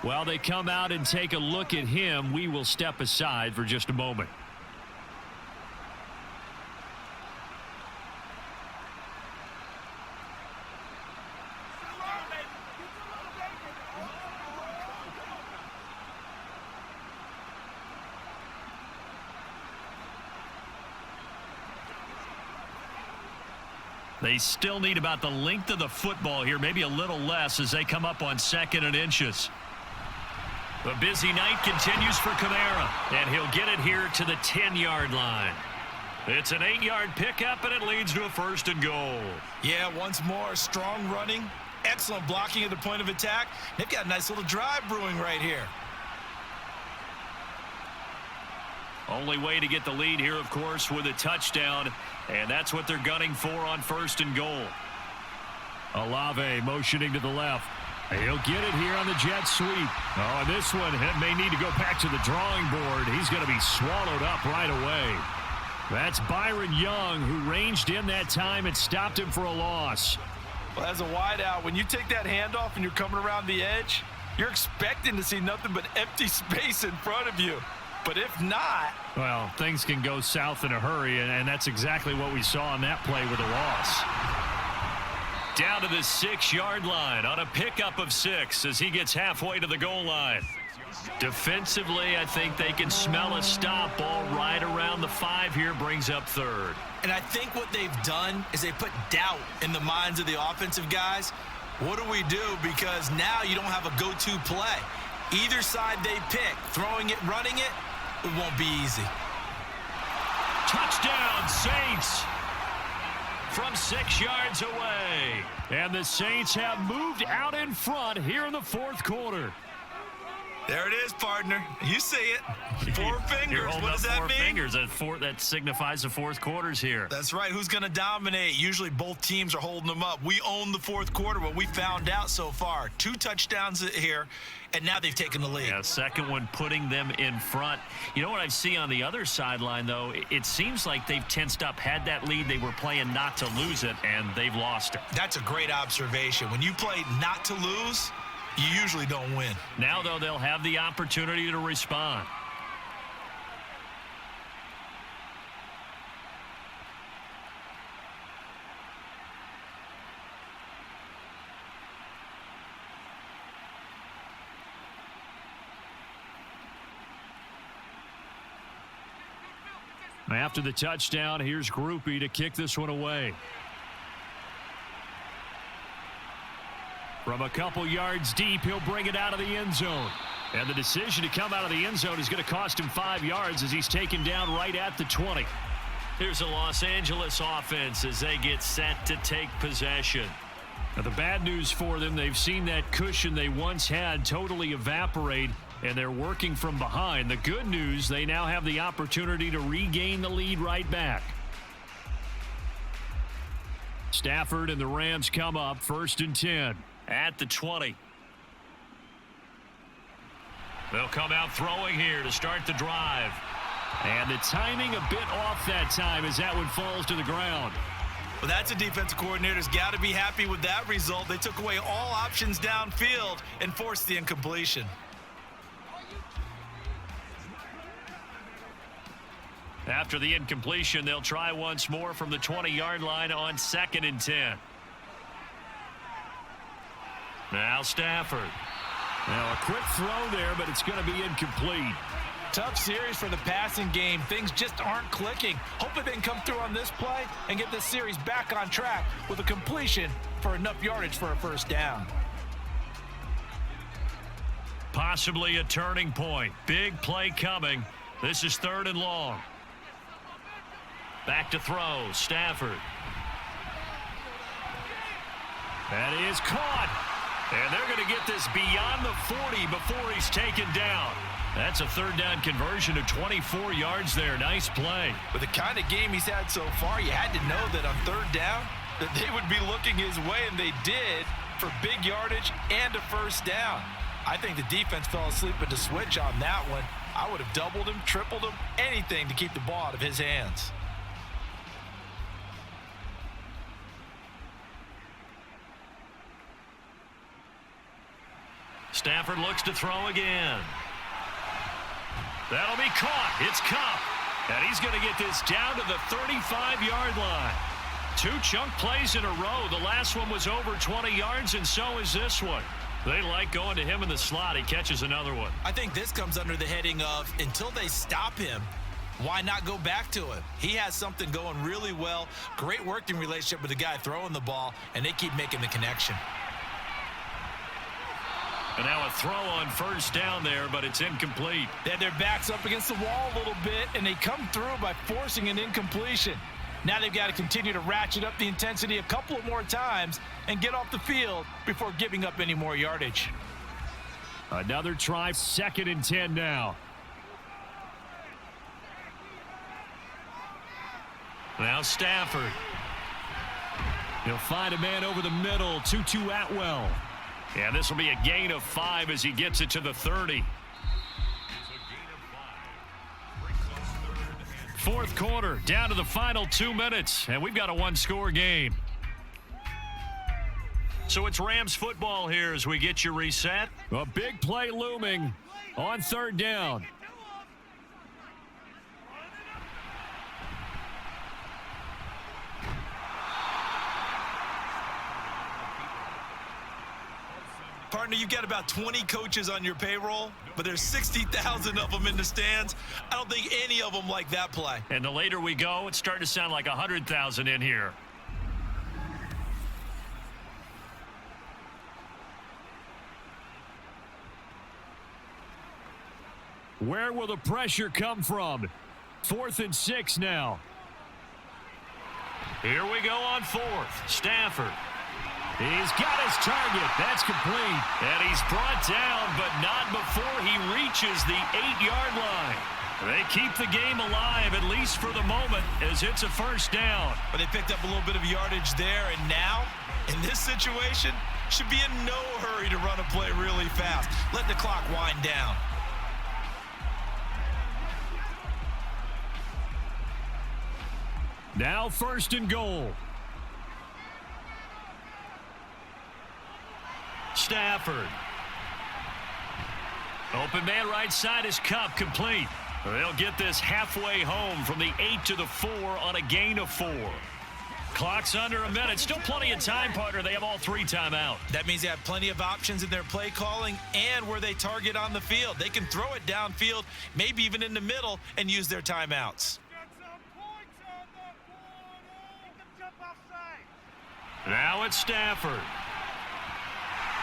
While they come out and take a look at him, we will step aside for just a moment. They still need about the length of the football here, maybe a little less as they come up on 2nd and inches. The busy night continues for Kamara, and he'll get it here to the 10-yard line. It's an 8-yard pickup, and it leads to a first and goal. Yeah, once more, strong running, excellent blocking at the point of attack. They've got a nice little drive brewing right here. Only way to get the lead here, of course, with a touchdown, and that's what they're gunning for on first and goal. Olave motioning to the left. He'll get it here on the jet sweep. Oh, and this one may need to go back to the drawing board. He's going to be swallowed up right away. That's Byron Young, who ranged in that time and stopped him for a loss. Well, as a wideout, when you take that handoff and you're coming around the edge, you're expecting to see nothing but empty space in front of you. But if not... Well, things can go south in a hurry, and that's exactly what we saw on that play with a loss. Down to the 6-yard line on a pickup of 6 as he gets halfway to the goal line. Defensively, I think they can smell a stop. Ball right around the 5 here, brings up 3rd. And I think what they've done is they put doubt in the minds of the offensive guys. What do we do? Because now you don't have a go-to play. Either side they pick, throwing it, running it, it won't be easy. Touchdown, Saints! From 6 yards away. And the Saints have moved out in front here in the 4th quarter. There it is, partner. You see it. 4 fingers. What does that mean? 4 fingers. That signifies the 4th quarter's here. That's right. Who's going to dominate? Usually both teams are holding them up. We own the 4th quarter, what we found out so far. 2 touchdowns here, and now they've taken the lead. Yeah, second one putting them in front. You know what I see on the other sideline, though? It seems like they've tensed up. Had that lead, they were playing not to lose it, and they've lost it. That's a great observation. When you play not to lose, you usually don't win. Now, though, they'll have the opportunity to respond. After the touchdown, here's Groupie to kick this one away. From a couple yards deep, he'll bring it out of the end zone. And the decision to come out of the end zone is going to cost him 5 yards as he's taken down right at the 20. Here's the Los Angeles offense as they get set to take possession. Now, the bad news for them, they've seen that cushion they once had totally evaporate, and they're working from behind. The good news, they now have the opportunity to regain the lead right back. Stafford and the Rams come up 1st and 10. At the 20. They'll come out throwing here to start the drive. And the timing a bit off that time as that one falls to the ground. Well, that's a defensive coordinator's got to be happy with that result. They took away all options downfield and forced the incompletion. After the incompletion, they'll try once more from the 20-yard line on 2nd and 10. Now Stafford. Now a quick throw there, but it's going to be incomplete. Tough series for the passing game. Things just aren't clicking. Hopefully they can come through on this play and get this series back on track with a completion for enough yardage for a 1st down. Possibly a turning point. Big play coming. This is 3rd and long. Back to throw. Stafford. That is caught. And they're going to get this beyond the 40 before he's taken down. That's a 3rd down conversion of 24 yards there. Nice play. With the kind of game he's had so far, you had to know that on 3rd down that they would be looking his way, and they did, for big yardage and a 1st down. I think the defense fell asleep at the switch on that one. I would have doubled him, tripled him, anything to keep the ball out of his hands. Stafford looks to throw again. That'll be caught. It's Kupp. And he's going to get this down to the 35-yard line. 2 chunk plays in a row. The last one was over 20 yards, and so is this one. They like going to him in the slot. He catches another one. I think this comes under the heading of, until they stop him, why not go back to him? He has something going really well. Great working relationship with the guy throwing the ball, and they keep making the connection. And now a throw on 1st down there, but it's incomplete. They had their backs up against the wall a little bit, and they come through by forcing an incompletion. Now they've got to continue to ratchet up the intensity a couple of more times and get off the field before giving up any more yardage. Another try, 2nd and 10 now. Now Stafford. He'll find a man over the middle, Tutu Atwell. And this will be a gain of 5 as he gets it to the 30. Fourth quarter, down to the final 2 minutes, and we've got a one-score game. So it's Rams football here as we get you reset. A big play looming on third down. Partner, you've got about 20 coaches on your payroll, but there's 60,000 of them in the stands. I don't think any of them like that play. And the later we go, it's starting to sound like 100,000 in here. Where will the pressure come from? 4th and 6 now. Here we go on 4th. Stafford. He's got his target. That's complete. And he's brought down, but not before he reaches the 8-yard line. They keep the game alive, at least for the moment, as it's a first down. But they picked up a little bit of yardage there, and now, in this situation, should be in no hurry to run a play really fast. Let the clock wind down. Now 1st and goal. Stafford. Open man right side is Cup, complete. They'll get this halfway home from the 8 to the 4 on a gain of 4. Clock's under a minute. Still plenty of time, partner. They have all 3 timeout. That means they have plenty of options in their play calling and where they target on the field. They can throw it downfield, maybe even in the middle, and use their timeouts. Now it's Stafford.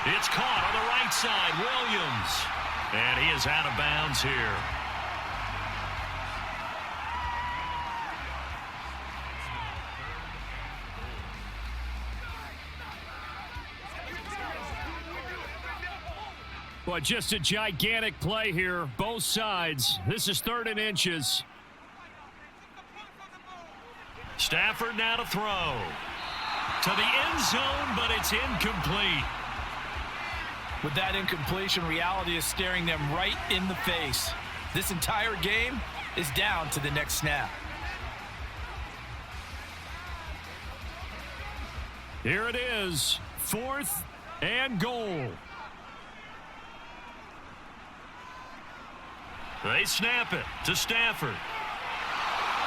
It's caught on the right side, Williams. And he is out of bounds here. But just a gigantic play here, both sides. This is 3rd and inches. Stafford now to throw. To the end zone, but it's incomplete. With that incompletion, reality is staring them right in the face. This entire game is down to the next snap. Here it is, 4th and goal. They snap it to Stafford.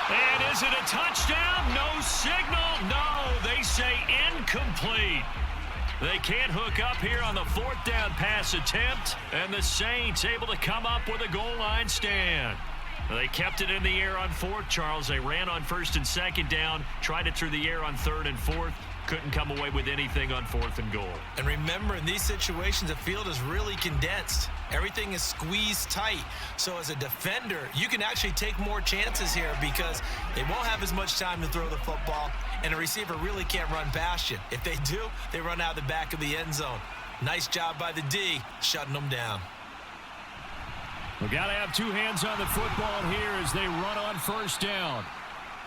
And is it a touchdown? No signal. No, they say incomplete. They can't hook up here on the 4th down pass attempt, and the Saints able to come up with a goal line stand. They kept it in the air on 4th, Charles. They ran on 1st and 2nd down, tried it through the air on 3rd and 4th, couldn't come away with anything on 4th and goal. And remember, in these situations, the field is really condensed. Everything is squeezed tight. So as a defender, you can actually take more chances here because they won't have as much time to throw the football, and a receiver really can't run past you. If they do, they run out the back of the end zone. Nice job by the D, shutting them down. We got to have 2 hands on the football here as they run on 1st down.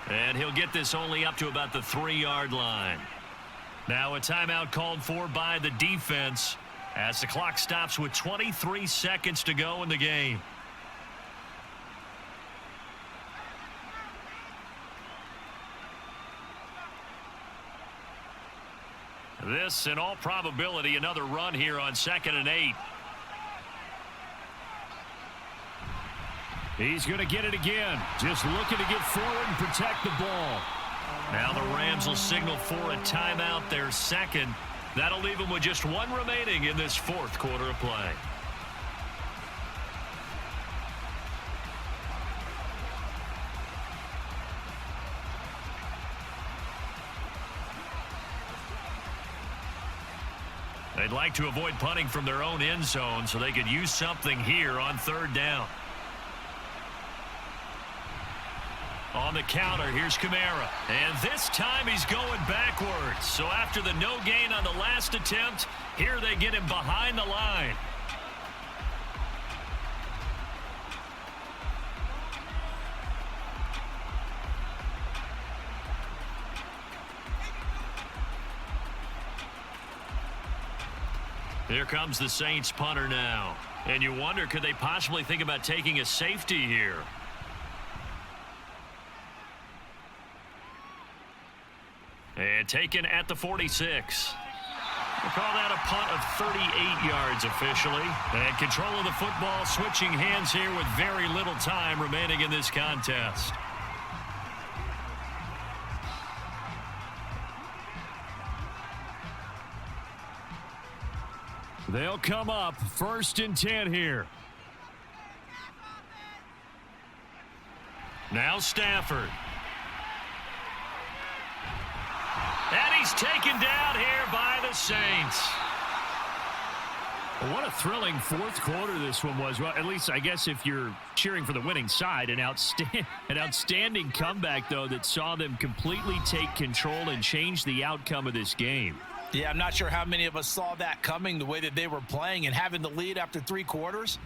And he'll get this only up to about the 3-yard line. Now a timeout called for by the defense as the clock stops with 23 seconds to go in the game. This, in all probability, another run here on 2nd and 8. He's going to get it again. Just looking to get forward and protect the ball. Now the Rams will signal for a timeout, their 2nd. That'll leave them with just 1 remaining in this 4th quarter of play. They'd like to avoid punting from their own end zone so they could use something here on 3rd down. On the counter, here's Kamara. And this time he's going backwards. So after the no gain on the last attempt, here they get him behind the line. Here comes the Saints punter now. And you wonder, could they possibly think about taking a safety here? And taken at the 46. We'll call that a punt of 38 yards officially. And control of the football, switching hands here with very little time remaining in this contest. They'll come up 1st and 10 here. Now Stafford. And he's taken down here by the Saints. Well, what a thrilling fourth quarter this one was. Well, at least I guess if you're cheering for the winning side, an outstanding comeback, though, that saw them completely take control and change the outcome of this game. Yeah, I'm not sure how many of us saw that coming, the way that they were playing and having the lead after 3 quarters.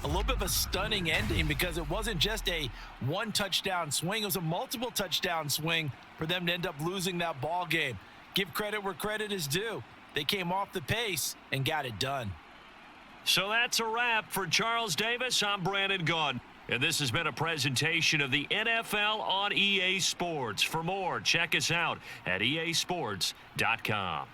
A little bit of a stunning ending because it wasn't just a one-touchdown swing. It was a multiple touchdown swing for them to end up losing that ball game. Give credit where credit is due. They came off the pace and got it done. So that's a wrap for Charles Davis. I'm Brandon Gaudin. And this has been a presentation of the NFL on EA Sports. For more, check us out at easports.com.